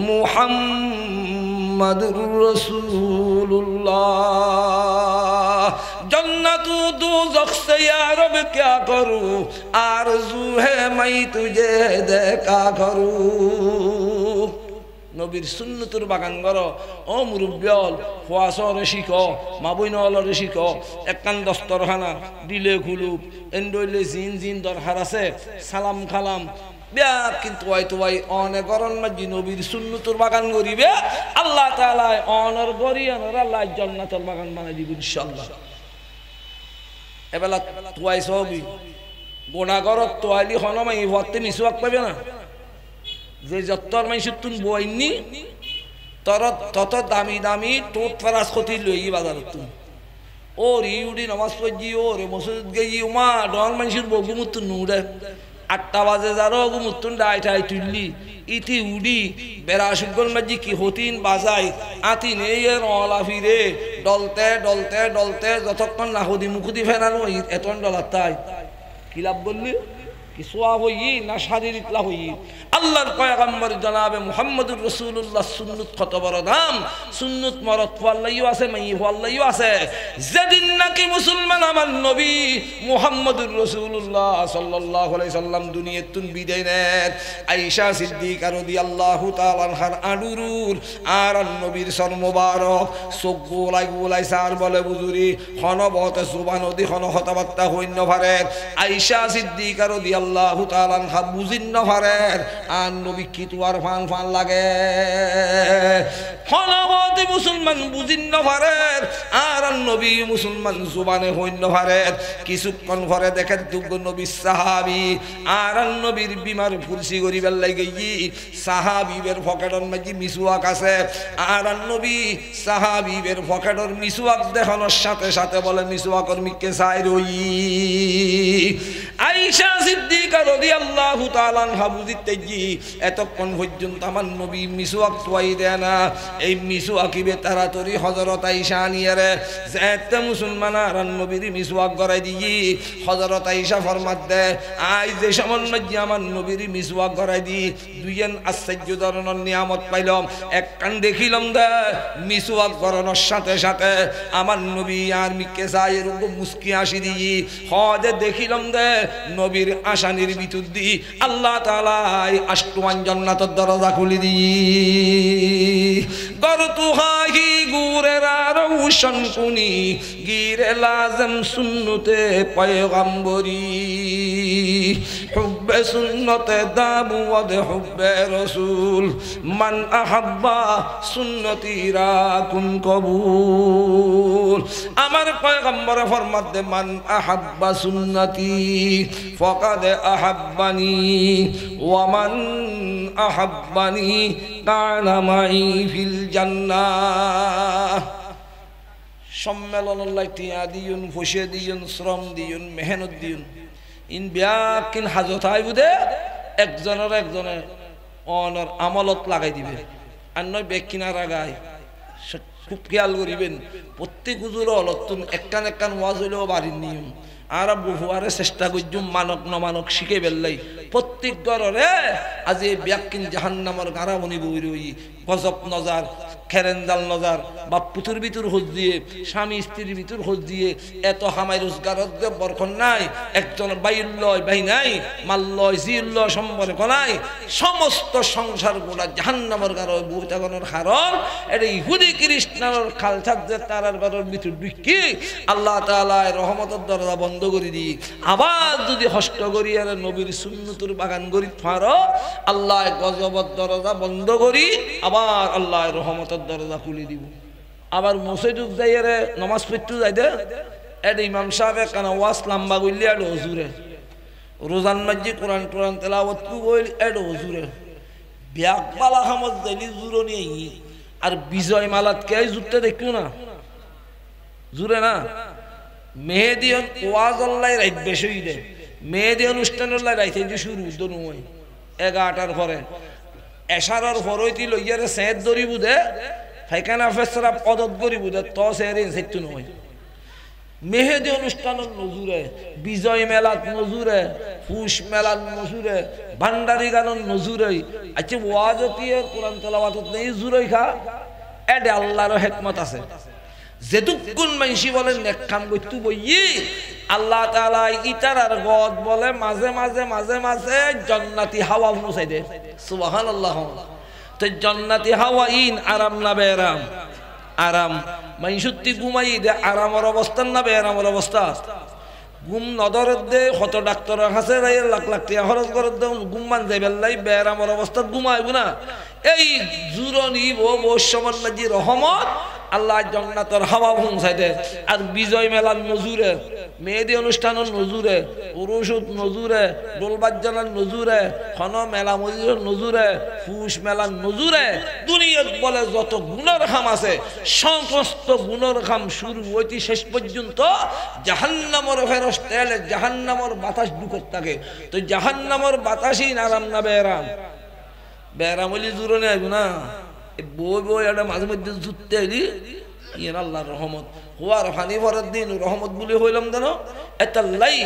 Speaker 1: মুহাম্মাদুর রাসূলুল্লাহ जन्नत दोज़ख से या रब क्या करूं आरज़ू है मैं तुझे देखा करूं নবীর সুন্নতুর বাগান করো ও মুরব্বিয়ল খোয়াসর শিখ মা বইনল শিখ একখান দস্তরখানা দিলে খুলুক এন্ডইলে জিন জিন দরকার আছে সালাম খালাম বিয়া কিন্তু হয়তো ভাই অনেক গরম মাঝি নবীর সুন্নতুর বাগান করিবে আল্লাহ তাআলা অনর গরিয়ানর আল্লাহ জান্নাতুল বাগান বানাই দিবেন ইনশাআল্লাহ এবেলা তোয়াই সবই গোনাগরত তোয়ালি হনমাই ভর্তি মিসওয়াক পাবে না যে যত্তর মানুষ তুমি বইনি তত দামি দামি টোট ফরাস ক্ষতি লই বাজার তুমি ওর ইউডি নামাজ পড়ি ওর মসজিদ গেই মা ডল মানুষের বগুমুত নুড়ে 8টা বাজে যারো গুমুতুন ডাইটাই তুললি ইতি উডি বেড়া সুগল মাঝি কি হতিন বাজাই আতি নেই এর অলা ফিরে ডলতে ডলতে ডলতে যতক্ষণ না হদি মুখুদি ফেরানো এত ডলার তাই কি লাভ বললি কি সোয়াব হই না শারীরিক লাভ হই আল্লাহর পয়গম্বর জনাবে মুহাম্মদুর রাসূলুল্লাহ সুন্নাত কত বড় দাম সুন্নাত মরদ ওয়াল্লাহিও আছে মাই ওয়াল্লাহিও আছে যেদিন নাকি মুসলমান আমার নবী মুহাম্মদুর রাসূলুল্লাহ সাল্লাল্লাহু আলাইহি সাল্লাম দুনিয়াতুন বিদায় নেন আয়েশা সিদ্দিকা রাদিয়াল্লাহু তাআলা আনহার আডুরুর আর নবীর সর মোবারক চোখ গোলাই গোলাই সার বলে বুজুরি হনবতে সুবহান নদী হন হতাবাত্তা হইন্য ভারে আয়েশা সিদ্দিকা রাদিয়াল্লাহু তাআলা আনহা বুঝিন্ন ভারে আর নবী কি তোয়ার ফান ফান লাগে হনবতে মুসলমান বুঝিন না পারে আর নবী মুসলমান জুবানে হইন না পারে কিছুক্ষণ পরে দেখেন দুগ নবী সাহাবী আর নবীর বিমার ফুলসি করিবার লাগি সাহাবীর পকেটর মাঝে মিসওয়াক আছে আর নবী সাহাবীর পকেটর মিসওয়াক দেখানোর সাথে সাথে বলে মিসওয়াকর মিকে চাই রই আয়েশা সিদ্দিকা রাদিয়াল্লাহু তাআলা আনহা বুঝিতে এতক্ষণ পর্যন্ত আমার নবী মিসওয়াক তোয়াই দেয় না এই মিসওয়াকিবে তাড়াতাড়ি হযরত আয়েশা নিয়ারে যেতে মুসলমান আর নবীর মিসওয়াক করাই দিই হযরত আয়েশা ফরমাত দে আই যে সামান্য যে আমার নবীর মিসওয়াক করাই দি দুইজন আশ্চর্য ধরনের নিয়ামত পাইলাম এক কান দেখিলাম দে মিসওয়াক করানোর সাথে সাথে আমার নবী আর মিকে চাই এরকম মুস্কি হাসি দিই হজে দেখিলাম দে নবীর আশানির ভিতর দি আল্লাহ তাআলা আষ্টমান জান্নাতের দরজা খুলে দি গরতুহাহি গুরের রৌশন কুনি গিরে লাজম সুন্নতে পয়গম্বরি হুব্বে সুন্নতে দাবু ওয়াদ হুব্বে রাসূল মান আহাব্বা সুন্নতি রাকুন কবুল আমার পয়গম্বর ফরমাত দে মান আহাব্বা সুন্নতি ফাকাদ আহাব্বানি ওয়া মান আহাব্বানি কানা মাই ফিল জান্নাহ সম্মেলন লাইটিয়া দিয়ুন ফুসে দিয়ুন শ্রম দিয়ুন মেহনত দিয়ুন ইন বিয়াকিন হাজত আইবুদে একজনের একজনে অনর আমলত লাগাই দিবে আর নয় বেকিনার আগায় খুব খেয়াল করিবেন প্রত্যেক হুজুর অলতুন একখান একখান ওয়াজ হইলেও বাড়ির নিয়ম আর বহুয়ারে চেষ্টা করছুম মানক নমানক শিখে বেললাই প্রত্যেক ঘরে আজ এই ব্যাকিন জাহান্নামের গারামনি বই রই গজব নজার খেরেন্দাল নজার বা পুতুর ভিতর খোঁজ দিয়ে স্বামী স্ত্রীর ভিতর খোঁজ দিয়ে এত হামাই রোজগার বরখন নাই একজন বাইল্লয় বাই নাই মাল্লয় জিল্লয় সম্পর্ক নাই সমস্ত সংসার গোটা জাহান্নামের গারো বইতাগনের কারণ এটা ইহুদি খ্রিস্টানের খালসার যে তারার ঘরের ভিতর ঢুকি আল্লাহ তাআলা রহমতের দরজা বন্ধ করে দি আবার যদি হস্ত করি আর নবীর সুন্নতুর বাগান করি পারো আল্লাহ গজবত দরজা বন্ধ করি আবার আল্লাহ রহমতের দরজা খুলে দিব আবার মসজিদ যাইরে নামাজ পড়তে যাইতে এড ইমাম সাহেব কানা ওয়াজ লম্বা কইলে এড হুজুরে রোজান মাঝে কোরআন টোরান তেলাওয়াত কইল এড হুজুরে ব্যাকবালা হামত যাইলি জুরনি আর বিজয় মালাত কে জুরতে দেখিও না জুরে না মেহেদিয়ন ওয়াজ আল্লাহ রাইত বেশি দে মেহেদি অনুষ্ঠান আল্লাহ রাইতে যে শুরু দনুই 11টার পরে এশারার পরইতি লইয়ারে সেদ দরিব দে ফাইকানা ফেসরা পদত গরিব দে তো সেরিন সেতু নয় মেহেদি অনুষ্ঠানের নজুরে বিজয় মেলাত নজুরে ফুস মেলাত নজুরে ভান্ডারি গানের নজুরে আচ্ছা ওয়াজতিয়ে কোরআন তেলাওয়াতত নেই জুরই খা এডে আল্লাহর হিকমত আছে যেতুকুন মানসি বলে নেক কাম করতে বই আল্লাহ তাআলা ইতারার গদ বলে মাঝে মাঝে মাঝে মাঝে জান্নাতি হাওয়া মুছাই দে সুবহানাল্লাহ তো জান্নাতি হাওয়া ইন আরাম না বেরাম আরাম মাইশুত্তি ঘুমাই দে আরামের অবস্থা না বেরামের অবস্থা ঘুম নদর দে কত ডাক্তার আছে লাখ লাখ টাকা খরচ করে দে ঘুম মান যাইবেলাই বেরামের অবস্থা ঘুমাইব না এই জুরনি বসমন মাঝি রহমত আল্লাহ জান্নাতের হাওয়া পৌঁছাই দে আর বিজয় মেলার নজুরে মেহেদি অনুষ্ঠানের নজুরে উরুসুত নজুরে দোলবাজ্জানার নজুরে খন মেলা মজুরের নজুরে ফুস মেলার নজুরে দুনিয়াত বলে যত গুণের খাম আছে সমস্ত গুণের খাম শুরু হইতে শেষ পর্যন্ত জাহান্নামের ফেরস তেলে জাহান্নামের বাতাস ঢুকত থাকে তো জাহান্নামের বাতাসই আরাম না বেরাম বেরাম হইলে জুরনে আইব না বই বই এটা মাঝে মধ্যে জুততে আইলি ইয়েন আল্লাহর রহমত হওয়ার ফানি ভরার দিন রহমত বলে হইলাম যেন এটা লাই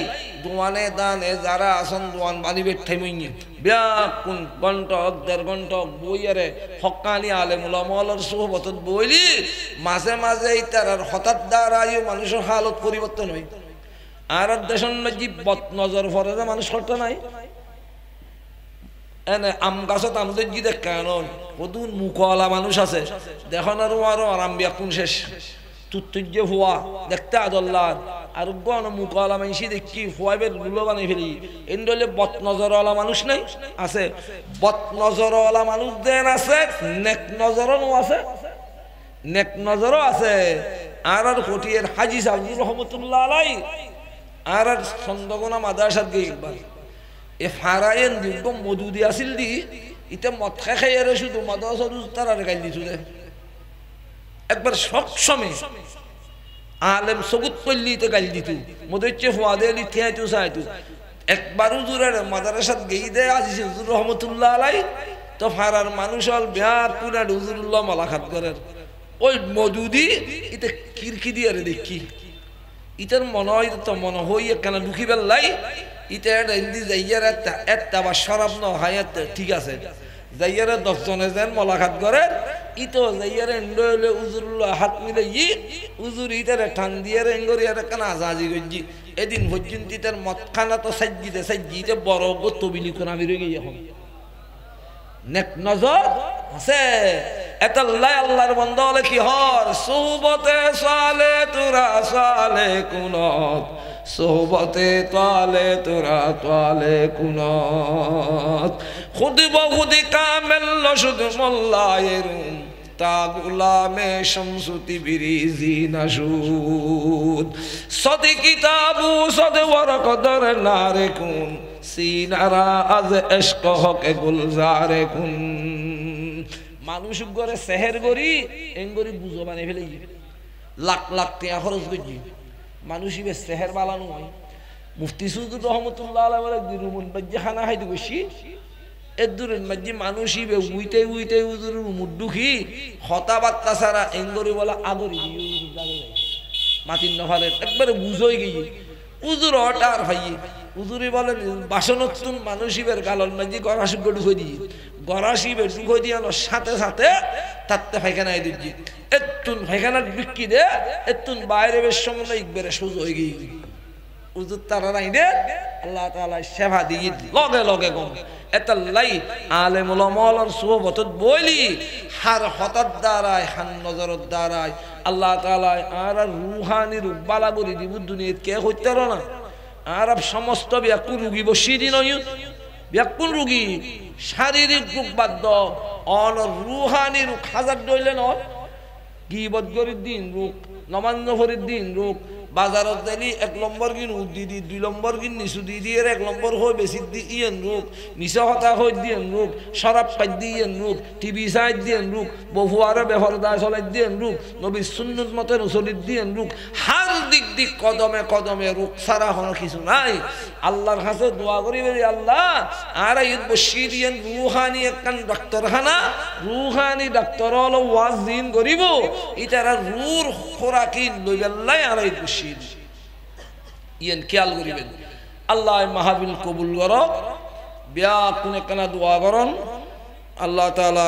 Speaker 1: দোয়ানে দানে যারা আসন দোয়ান বাড়ি বেঠাই মইনি ব্যাকুন ঘন্টক 1.5 ঘন্টক বই আরে হকানি আলেমুল আমলের সোহবতত বইলি মাঝে মাঝে তার হঠাৎ দ্বারাইও মানুষের হালত পরিবর্তন হয় আর দেশের মধ্যে বদ নজর ভরে যে মানুষ হরতে নাই এনে আম গাছত আম দজ্জি দেখ কেন কদুন মুখওয়ালা মানুষ আছে দেখুন আরো আরাম বিয়াকুন শেষ তুত্তুজ্য হুয়া দেখতে আদল্লার আর গণ মুখওয়ালা মানুষই দেখি হুয়াইবের গুলো বানাই ফেলি এন্ডলে বদ নজরওয়ালা মানুষ নাই আছে বদ নজরওয়ালা মানুষ দেন আছে নেক নজরও আছে নেক নজরও আছে। আর ফটিয়ের হাজি সাহেব রহমতুল্লাহ আলাই আর চন্দ্রগোনা মাদ্রাসার গেইবার এ ফারায়েন দীর্ঘ মজুদি আসিল দি ইতে মদ খাই আর শুধু মাদ্রাসার তারা গাইল দিছু একবার সবসময় আলেম সবুত পল্লী তে গাইল দিত মদচ্ছে ফুয়াদে আলী থিয়াইতু সাইতু একবার হুজুরের মাদ্রাসাত গেই দে আজিজ হুজুর রহমতুল্লাহ আলাই তো ফারার মানুষ হল বিহার পুরা হুজুরুল্লাহ মালাকাত করেন ওই মজুদি ইতে কিরকি দিয়ে দেখি ইতার মনে হয় তো মনে হই কেন লুকি বেল্লাই ইটা হিন্দি যাইয়ার একটা বা শরাব ন হায়াত ঠিক আছে যাইয়ারে 10 জনে যেন মোলাকাত করে ইতো যাইয়ারে এন্ড হইলে উজুরুল্লাহ হাত মিলে উজুর ইতারে ঠান দিয়ে এঙ্গরিয়ারে কেন আজাজি গজি এদিন পর্যন্ত ইতার মদখানা তো সাজ্জিতে বড় তবিলি কোন আমি রয়ে গিয়ে এখন নেক নজর আছে এতাল্লাই আল্লাহর বান্দা হলে কি হর সুহবতে সালে তুরা সালে কুনত সোহবতে তালে তোরা তালে কুনত খুদি বহুদি কামেল শুধু মোল্লায়েরুম তা গুলামে শামসুতি বিরিজি নাশুদ সদি কিতাবু সদে ওয়ারকদর নারে কুন সিনারা আজ ইশক হকে গুলজারে কুন মানুষ গরে সেহের গরি এঙ্গরি বুঝো মানে ফেলে লাখ লাখ টাকা খরচ করছি মানুষই বেশ সেহের বালানো হয় মুফতি সুজুর রহমতুল্লাহ আলাইহি বলে দিরুমুন বাজ্জি খানা খাইতে বসি এর দূরের মাঝে মানুষই বে উইতে উইতে উজুর মুড্ডুখি হতাবাত্তা ছাড়া এঙ্গরি বলা আগরি মাতিন নফালের একবারে বুঝই গিয়ে উজুর হটার ভাই উজুরি বলেন বাসনতুন মানুষইবের গালল মাঝে গরাসুগ ঢুকে দিয়ে গরাসিবে ঢুকে দিয়ে সাথে সাথে তাতে ফাইখানায় দিচ্ছি এতুন ফাইখানার বিক্রি দে এতুন বাইরে বেশ সময় একবারে সোজা হয়ে গিয়ে উজুর তারা নাই দে আল্লাহ তাআলা সেবা দিয়ে লগে লগে গম এতাল্লাই আলেম উলামার সুহবতত বলি হার হঠাৎ দ্বারায় হান নজরত দ্বারায় আল্লাহ তাআলা আর রুহানি রূপ বালাবরি দিব দুনিয়াত কে হইতে না আর সমস্ত ব্যাকুল রোগী বসিয়ে দিন ব্যাকুল রোগী শারীরিক রোগ বাদ অন রুহানি রোগ হাজার দইলে নয় গীবত গরির দিন রোগ নমান্য ভরির দিন রোগ বাজারত দিলি 1 নম্বর কিন উদ্দি দি 2 নম্বর কিন নিচু দি দিয়ে 1 নম্বর হয়ে বেশি দি ইয়েন রোগ মিশা হতা হয়ে দিয়েন রোগ শরাব পাই দিয়েন রোগ টিভি সাইড দিয়েন রোগ বহুয়ারে বেহরদা চলাই দিয়েন রোগ নবীর সুন্নত মতে রসুলি দিয়েন রোগ হার দিক দিক কদমে কদমে রোগ ছাড়া হলো কিছু নাই আল্লাহর কাছে দোয়া করি বলি আল্লাহ আর এই বসিয়ে দিয়েন রুহানি একখান ডাক্তারখানা রুহানি ডাক্তার হলো ওয়াজ দিন করিব ইতারা রুর খোরাকি লইবেল্লাই আর এই ইয়েন খেয়াল করিবেন আল্লাহ মাহফিল কবুল করক ব্যাকুনে কানা দোয়া করন আল্লাহ তাআলা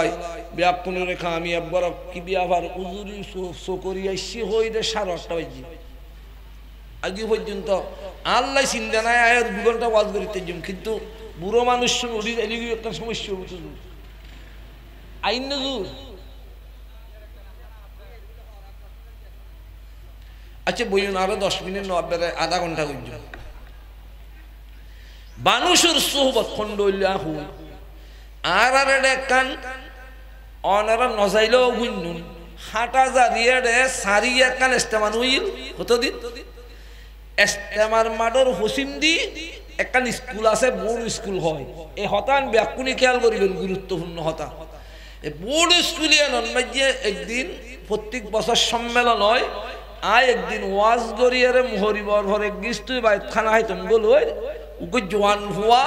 Speaker 1: ব্যাকুনে রেখা আমি একবার কি বিয়াবার উজুরি সকরি আইছি হইদে 8:30 বাজে আগে পর্যন্ত আল্লাহ চিন্তা নাই আয়ের 2 ঘন্টা ওয়াজ করিতে যাম কিন্তু বুড়ো মানুষ উড়ি এলি একটা সমস্যা হতো আইন নজুর আচ্ছা বইন আরো 10 মিনিট নব্বরে আধা ঘন্টা কইজ মানুষের সোহবত খন্ড হইলা হই আর আর কান অনারা নজাইলো গুইনুন হাটা জারিয়ে রে সারিয়া কান ইস্তেমান হইল কত দিন ইস্তেমার মাডর হোসিম দি একখান স্কুল আছে বড় স্কুল হয় এই হতান ব্যাকুনি খেয়াল করিবেন গুরুত্বপূর্ণ হতা এই বড় স্কুলিয়া ননমাইয়ে একদিন প্রত্যেক বছর সম্মেলন হয় আয় একদিন ওয়াজ গরিয়ারে মোহরিবর ভরে গিস্তুই বাইত খানা হাইতম গলই উগো জওয়ান হুয়া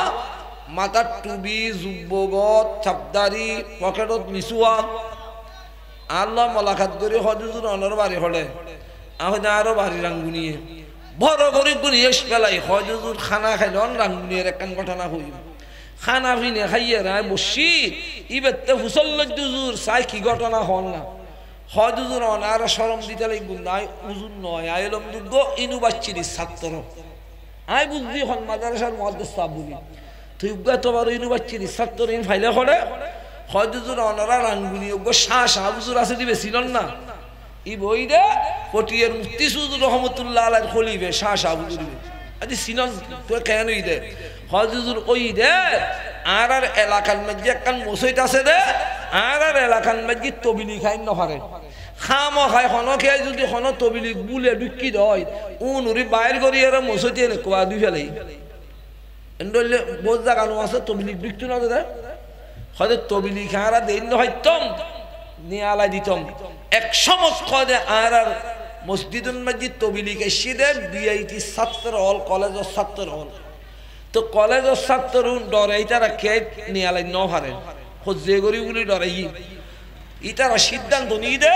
Speaker 1: মাথার টুবি যুব্বগত ছাপদারি পকেটত মিসুয়া আল্লাহ মোলাকাত করে হজুর অনর বাড়ি হলে আহদা আরো বাড়ি রাঙ্গুনিয়ে বড় গরিব গুনিয়ে পেলাই হজুর খানা খাইলন রাঙ্গুনিয়ের একখান ঘটনা হই খানা ফিনে খাইয়ে রায় বসি ইবেতে হুসল্ল জুজুর চাই কি ঘটনা হল না হজুর অনার শরম দিতে লাগবে নাই উজুর নয় আইলম দুর্গ ইউনিভার্সিটির ছাত্র আই বুঝলি হন মাদ্রাসার মুহাদ্দিস সাহেব বলি তুই তোমার ইউনিভার্সিটির ছাত্র ইন ফাইলে করে হজুর অনারা রাঙ্গুনি গো শাহ হুজুর আছে দিবে ছিলেন না ই বই দে পটিয়ের মুফতি সুজুর রহমতুল্লাহ আলাইহির খলিফে শাহ হুজুর আজি সিনন তো কেন ই দে হজুর ওই দে আর এলাকার মধ্যে একখান মসজিদ আছে দে আর এলাকার মধ্যে তবিলি খাই নহরে খাম খাই হন খেয়ে যদি হন তবিলিক বুলে বিক্রি হয় উনুরি বাইর করি এরা মসজিদে এনে কোয়া দুই ফেলাই এন্ডলে বোঝ জাগানো আছে তবিলিক বিক্রি না দাদা হয়তো তবিলিক হারা দিন হইতম নিয়ে আলাই দিতম এক সমস্ত খদে আর মসজিদুল মসজিদ তবিলিক এসে বিআইটি ছাত্র হল কলেজের ছাত্র হল তো কলেজের ছাত্র ডরে তারা কে নিয়ে আলাই ন হারে হজ্জে গরিগুলি ডরে ইতারা সিদ্ধান্ত নিয়ে দে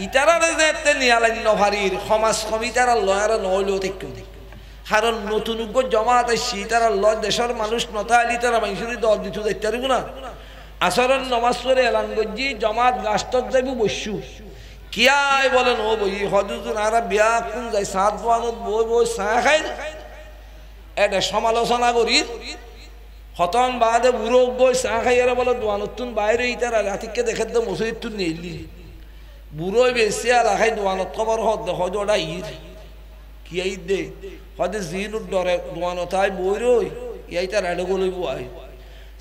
Speaker 1: ইতারা যে নিয়ালাই নভারির সমাজ সমিতারা লয়ারা নইলেও দেখুন কারণ নতুন জমাত আসছি তারা লয় দেশের মানুষ নতালি তারা মানুষের দল দিত দেখতে পারবো না আসরণ নমাজ পড়ে এলান গজ্জি জমাত গাছতক যাইব বসু কিয়াই বলেন ও বই হজুজুর আরা বিয়া কোন যাই সাত বানত বই বই চা খাই এটা সমালোচনা করি হতন বাদে বুড়ো বই চা খাই এরা বলে দোয়ানতুন বাইরে ইতারা রাতিকে দেখে তো মসজিদ তুন নেইলি বুড়োই বেশি আর রাখাই দোয়ানত খবর হদ হজটা ঈদ কি ঈদ দে হদে জিনুর ডরে দোয়ানতাই বই রই ইয়াই তার এডে গলই বই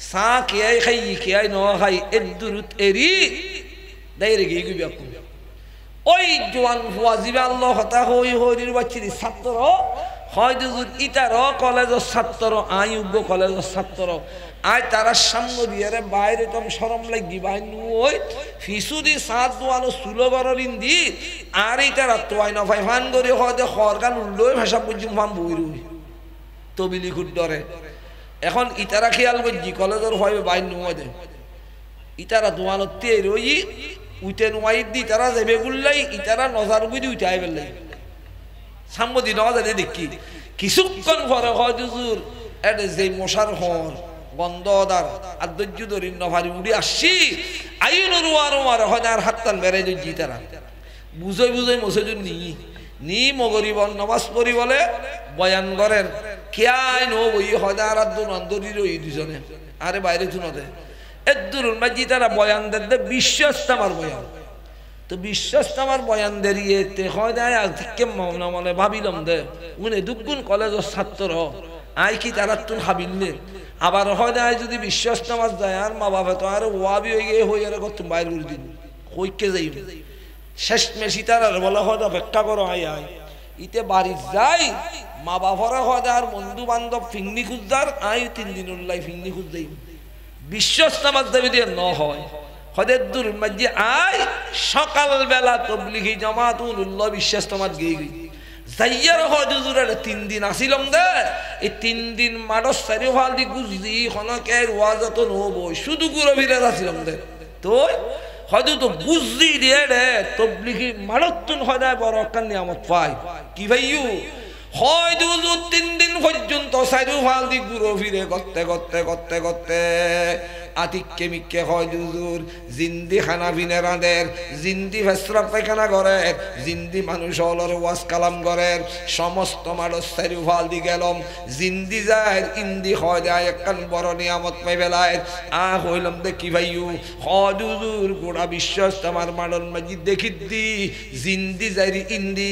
Speaker 1: চা কেয়াই খাই কেয়াই ন খাই এদুরুত এরি দাইরে গিয়ে গিয়ে ব্যাকুম ওই জোয়ান ওয়াজিবে আল্লাহ হতা হই হইরির বাচ্চিরি ছাত্র হয়তো ইতার কলেজের ছাত্র আই উগ্র কলেজের ছাত্র আয় তারা সামনে দিয়ে বাইরে তম সরম লাগি বাইনু ওই ফিসুদি সাত দোয়ানো সুলো বড় ইন্দি আর এই তারা তোয়াই নফাই ফান করে হয়তো খরগান উল্লোই ভাষা বুঝি ফান বই রুই তবিলি খুব ডরে এখন ইতারা খেয়াল করছি কলেজের হয় বাইনু দে ইতারা দোয়ানো তে রই উইতে নোয়াই দি তারা যাবে গুল্লাই ইতারা নজার বুঝি উঠাই বেলাই সাম্মদি নজারে দেখি কিছুক্ষণ পরে হয় জুজুর এটা যে মশার হর গন্ধদার আর দৈর্য ধরি নভারি উড়ি আসছি আইনুর ওয়ার হয় আর হাততান বেড়াই দইজি তারা বুঝই বুঝই মসজিদ নি মগরিবন নমাজ পড়ি বলে বয়ান করেন কেয়াই নো বই হয় আর দৌড়ি রই দুজনে আরে বাইরে তুনতে এদুর মাঝি তারা বয়ান দে বিশ্বাস্তামার বয়ান তো বিশ্বাস্তামার বয়ান দেরিয়ে তে হয় দেয় আজ থেকে মনে মনে ভাবিলাম দে উনি দুগুণ কলেজের ছাত্র আই কি তারা তুন হাবিললে আবার হয় দেয় যদি বিশ্বাস্তামার যায় আর মা বাবা তো আর ওয়াবি হয়ে গিয়ে হয়ে আর কত বাইর করে দিন কইকে যাই শেষ মেশি তারা বলা হয় অপেক্ষা করো আই আয় ইতে বাড়ি যাই মা বাবারা হয় আর বন্ধু বান্ধব ফিংনি খুঁজদার আই 3 দিন উল্লাই ফিংনি খুঁজ যাই বিশ্বাস্তামার দাবি দিয়ে ন হয় হদেদুর মাঝে আয় সকাল বেলা তবলিগি জামাতুল উল্লাহ বিশ্বাস তোমার গিয়ে গই যাইয়ার হজুজুর 3 দিন আসিলাম দে এই 3 দিন মাডস সারি ভাল দি গুজি খনকের ওয়াজত নব শুধু গুরো ভিড়ে আসিলাম দে তো হজু তো গুজি দিয়ে রে তবলিগি মাডতুন হদায় বড় কান নিয়ামত পাই কি ভাইয়ু হয়তো 3 দিন পর্যন্ত সারি ভাল দি গুরো ভিড়ে করতে করতে করতে করতে আতিককে মিককে হয় জুজুর জিন্দি খানা বিনে রাঁধের জিন্দি ফেসরা পায়খানা ঘরের জিন্দি মানুষ হলর ওয়াজ কালাম ঘরের সমস্ত মানুষ সারি ভাল দি গেলাম জিন্দি যায় ইন্দি হয় দেয় একখান বড় নিয়ামত পাই বেলায় হইলাম দেখি ভাইয়ু হজুজুর গোড়া বিশ্বাস আমার মাডল মাঝি দেখি দি জিন্দি যাই ইন্দি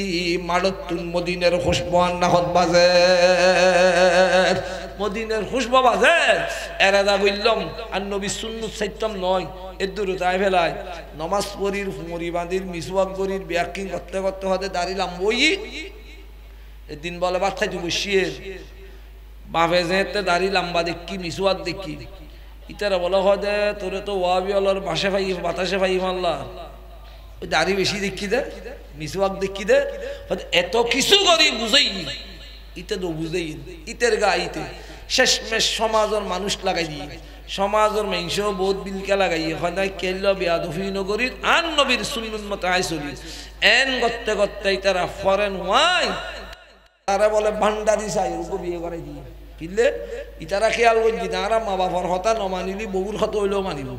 Speaker 1: মাডতুন মদিনের খুশবু আন্না হত বাজে মদিনের খুশবু বাজে এরাদা বললাম আর নবী সুন্নত সাইতাম নয় এর দূরে তাই ফেলায় নমাজ পড়ির হুমরি বাঁধির মিসওয়াক করির ব্যাকিং করতে করতে হতে দাঁড়িলাম বই এদিন বলে বাচ্চাই তুই বসিয়ে বাপে যেতে দাঁড়িলাম বা দেখি মিসওয়াক দেখি ইতারা বলা হয় দে তোরে তো ওয়াবি অলর বাসে ভাই বাতাসে ভাই মাল্লা ওই দাড়ি বেশি দেখি দে মিসওয়াক দেখি দে এত কিছু করি বুঝাই ইতে তো বুঝেই ইতের গা ইতে শেষমেশ সমাজের মানুষ লাগাই দিয়ে সমাজের মানুষ বহুত বিলকা লাগাই হয় না কেল বেয়াদফি নগরীর আর নবীর সুন্নত মতো আই চলি এন করতে করতে তারা ফরেন ওয়াই তারা বলে ভান্ডারি চাই ওকে বিয়ে করে দিয়ে কিনলে ইতারা খেয়াল করছি তারা মা বাবার হতা নমানিলি বউর হত হইলেও মানিব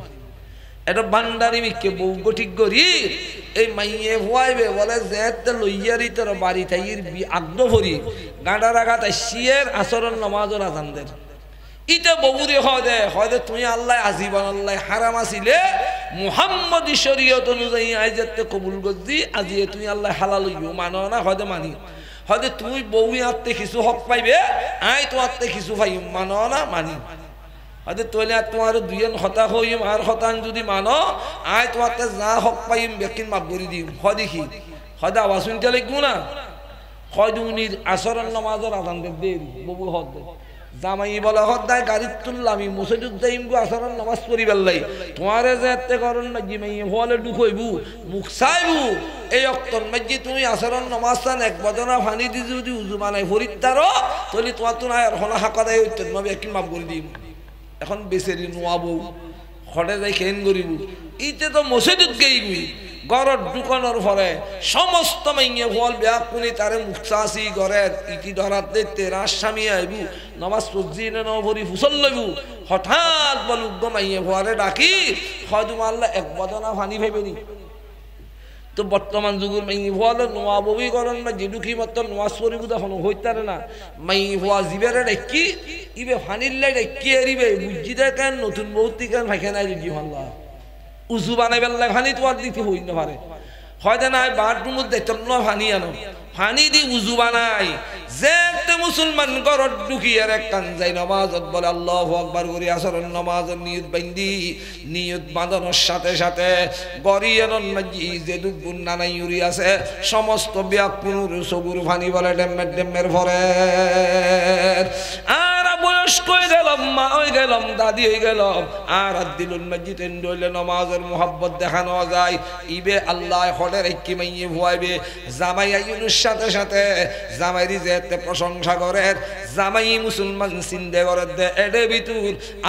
Speaker 1: এটা ভান্ডারি মিকে বউ ঠিক করি এই মাইয়ে ভুয়াইবে বলে যে লইয়ারি তোর বাড়ি থাইয়ের আগ্ন ভরি গাঁডার আঘাত শিয়ের আচরণ নমাজর আজানদের ইতে বউরে হয় দে তুই আল্লাহ আজীবন আল্লাহ হারাম আসিলে মুহাম্মদ শরীয়ত অনুযায়ী আইজাতে কবুল করছি আজি তুই আল্লাহ হালাল হইও মানো না হয়তো মানি হয়তো তুই বউ আত্মে কিছু হক পাইবে আই তো আত্মে কিছু পাই মানো না মানি হয়তো তোলে তোমার দুইজন হতা হইম আর হতান যদি মানো আয় তোমার যা হক পাইম বেকিন মাপ করে দিম হয় দেখি হয়তো আওয়াজ শুনতে লিখবো না হয়তো উনির আসরের নামাজের আদান দেব ববু হদ দেয় জামাই বলে হদ্দায় গাড়ি তুললাম আমি মুসজিদ যাইম গো আসরের নামাজ পড়ি বেল্লাই তোমারে যেতে করন না জিমাই হলে দুঃখ হইবু মুখ চাইবু এই অক্তর মাঝে তুমি আসরের নামাজ চান এক বদনা ফানি দি যদি উজু বানাই ফরিদারো তলি তোমার তো নাই আর হলা হাকা দেয় উত্তর নবী একই মাপ করে দিম এখন বেচেরি নোয়াবো হটে যাই খেন করিব ইতে তো মসজিদ গেইবি গড়ত দোকানের পরে সমস্ত মাইয়ে ফল বেয়া কোনি তারে মুখ চাষি গড়ের ইটি ধরাত দেখতে রাস্বামী আইবু নমাজ পড়ছি না নভরি ফুসল লইবু হঠাৎ বলু মাইয়ে ফলে ডাকি হয়তো মারলা এক বদনা ফানি ভেবেনি তো বর্তমান যুগের মাই ফলে নোয়াবই করেন না যেটুকি মাত্র নোয়াজ পড়িব তখন হইতারে না মাই ফোয়া জিবেরে ডাকি ইবে ফানির লাই ডাকি এরিবে বুঝি দেখেন নতুন বহুতি কেন ভাইখে নাই রেডি হল্লা উজু বানাই বেলা ফানি তোমার দিতে হই না পারে হয়তো না বাথরুমের দেখতাম না ফানি আনো ফানি দি উজু বানাই যেতে মুসলমান ঘরত ঢুকিয়ে এক কান যাই নামাজত বলে আল্লাহু আকবার করি আসরের নামাজের নিয়ত বান্ধি নিয়ত বাঁধানোর সাথে সাথে গরিয়ানন মাঝি যে দুগুণ নানাই উড়ি আছে সমস্ত ব্যাকুর সবুর ফানি বলে ডেমের ডেমের ভরে আর বয়স্ক হয়ে গেলাম মা হয়ে গেলাম দাদি হয়ে গেলাম আর দিলুল মসজিদ হইলে নামাজের মোহাব্বত দেখানো যায় ইবে আল্লাহ হলের একটি মাইয়ে ভুয়াইবে জামাই আইনুর সাথে সাথে জামাইরি যেতে প্রশংসা করে জামাই মুসলমান চিন্তা করে দে এডে ভিতর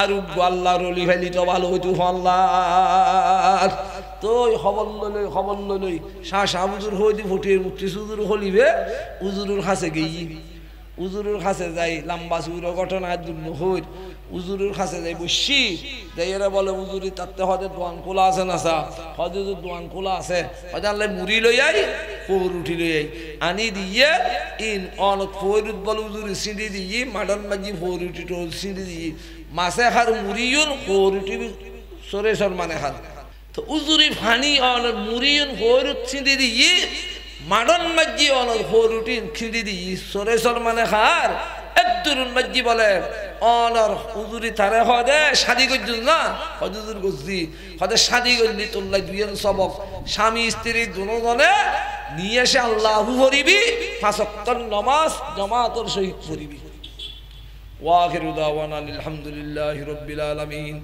Speaker 1: আর আল্লাহর অলি ফেলি তো ভালো হইতো আল্লাহ তো খবর লই শাহ হুজুর হইতে ফুটিয়ে মুক্তি সুজুর হলিবে উজুরুর কাছে গেই উজুরুর কাছে যাই লম্বা চুর ঘটনার জন্য হই উজুরুর কাছে যাই বসি যাই এরা বলে উজুরি তাতে হয়তো দোয়ান খোলা আছে না সা হয়তো দোয়ান খোলা আছে হয়তো আল্লাহ মুড়ি লই আই ফোর উঠি লই আই আনি দিয়ে ইন অনত ফোরুত বলে উজুরি সিঁড়ি দিয়ে মাডন মাঝি ফোর উঠি টোল সিঁড়ি দিয়ে মাছে খার মুড়িউন ফোর উঠি সরেসর মানে খার তো উজুরি ফানি অনত মুড়িউন ফোরুত সিঁড়ি দিয়ে মাডন মাঝি অনর ফোরুটিন খিঁড়ি দি সরেসর মানে খার একদুরুন মাঝি বলে অনর উজুরি তারে হদে শাদি করছিস না হজুর করছি হদে শাদি করলি তোল্লাই দুইজন সবক স্বামী স্ত্রী দুজনে নিয়ে এসে আল্লাহু করিবি পাঁচ ওয়াক্ত নামাজ জামাতের সহিত পড়িবি ওয়া আখিরু দাওয়ানা আলহামদুলিল্লাহি রাব্বিল আলামিন।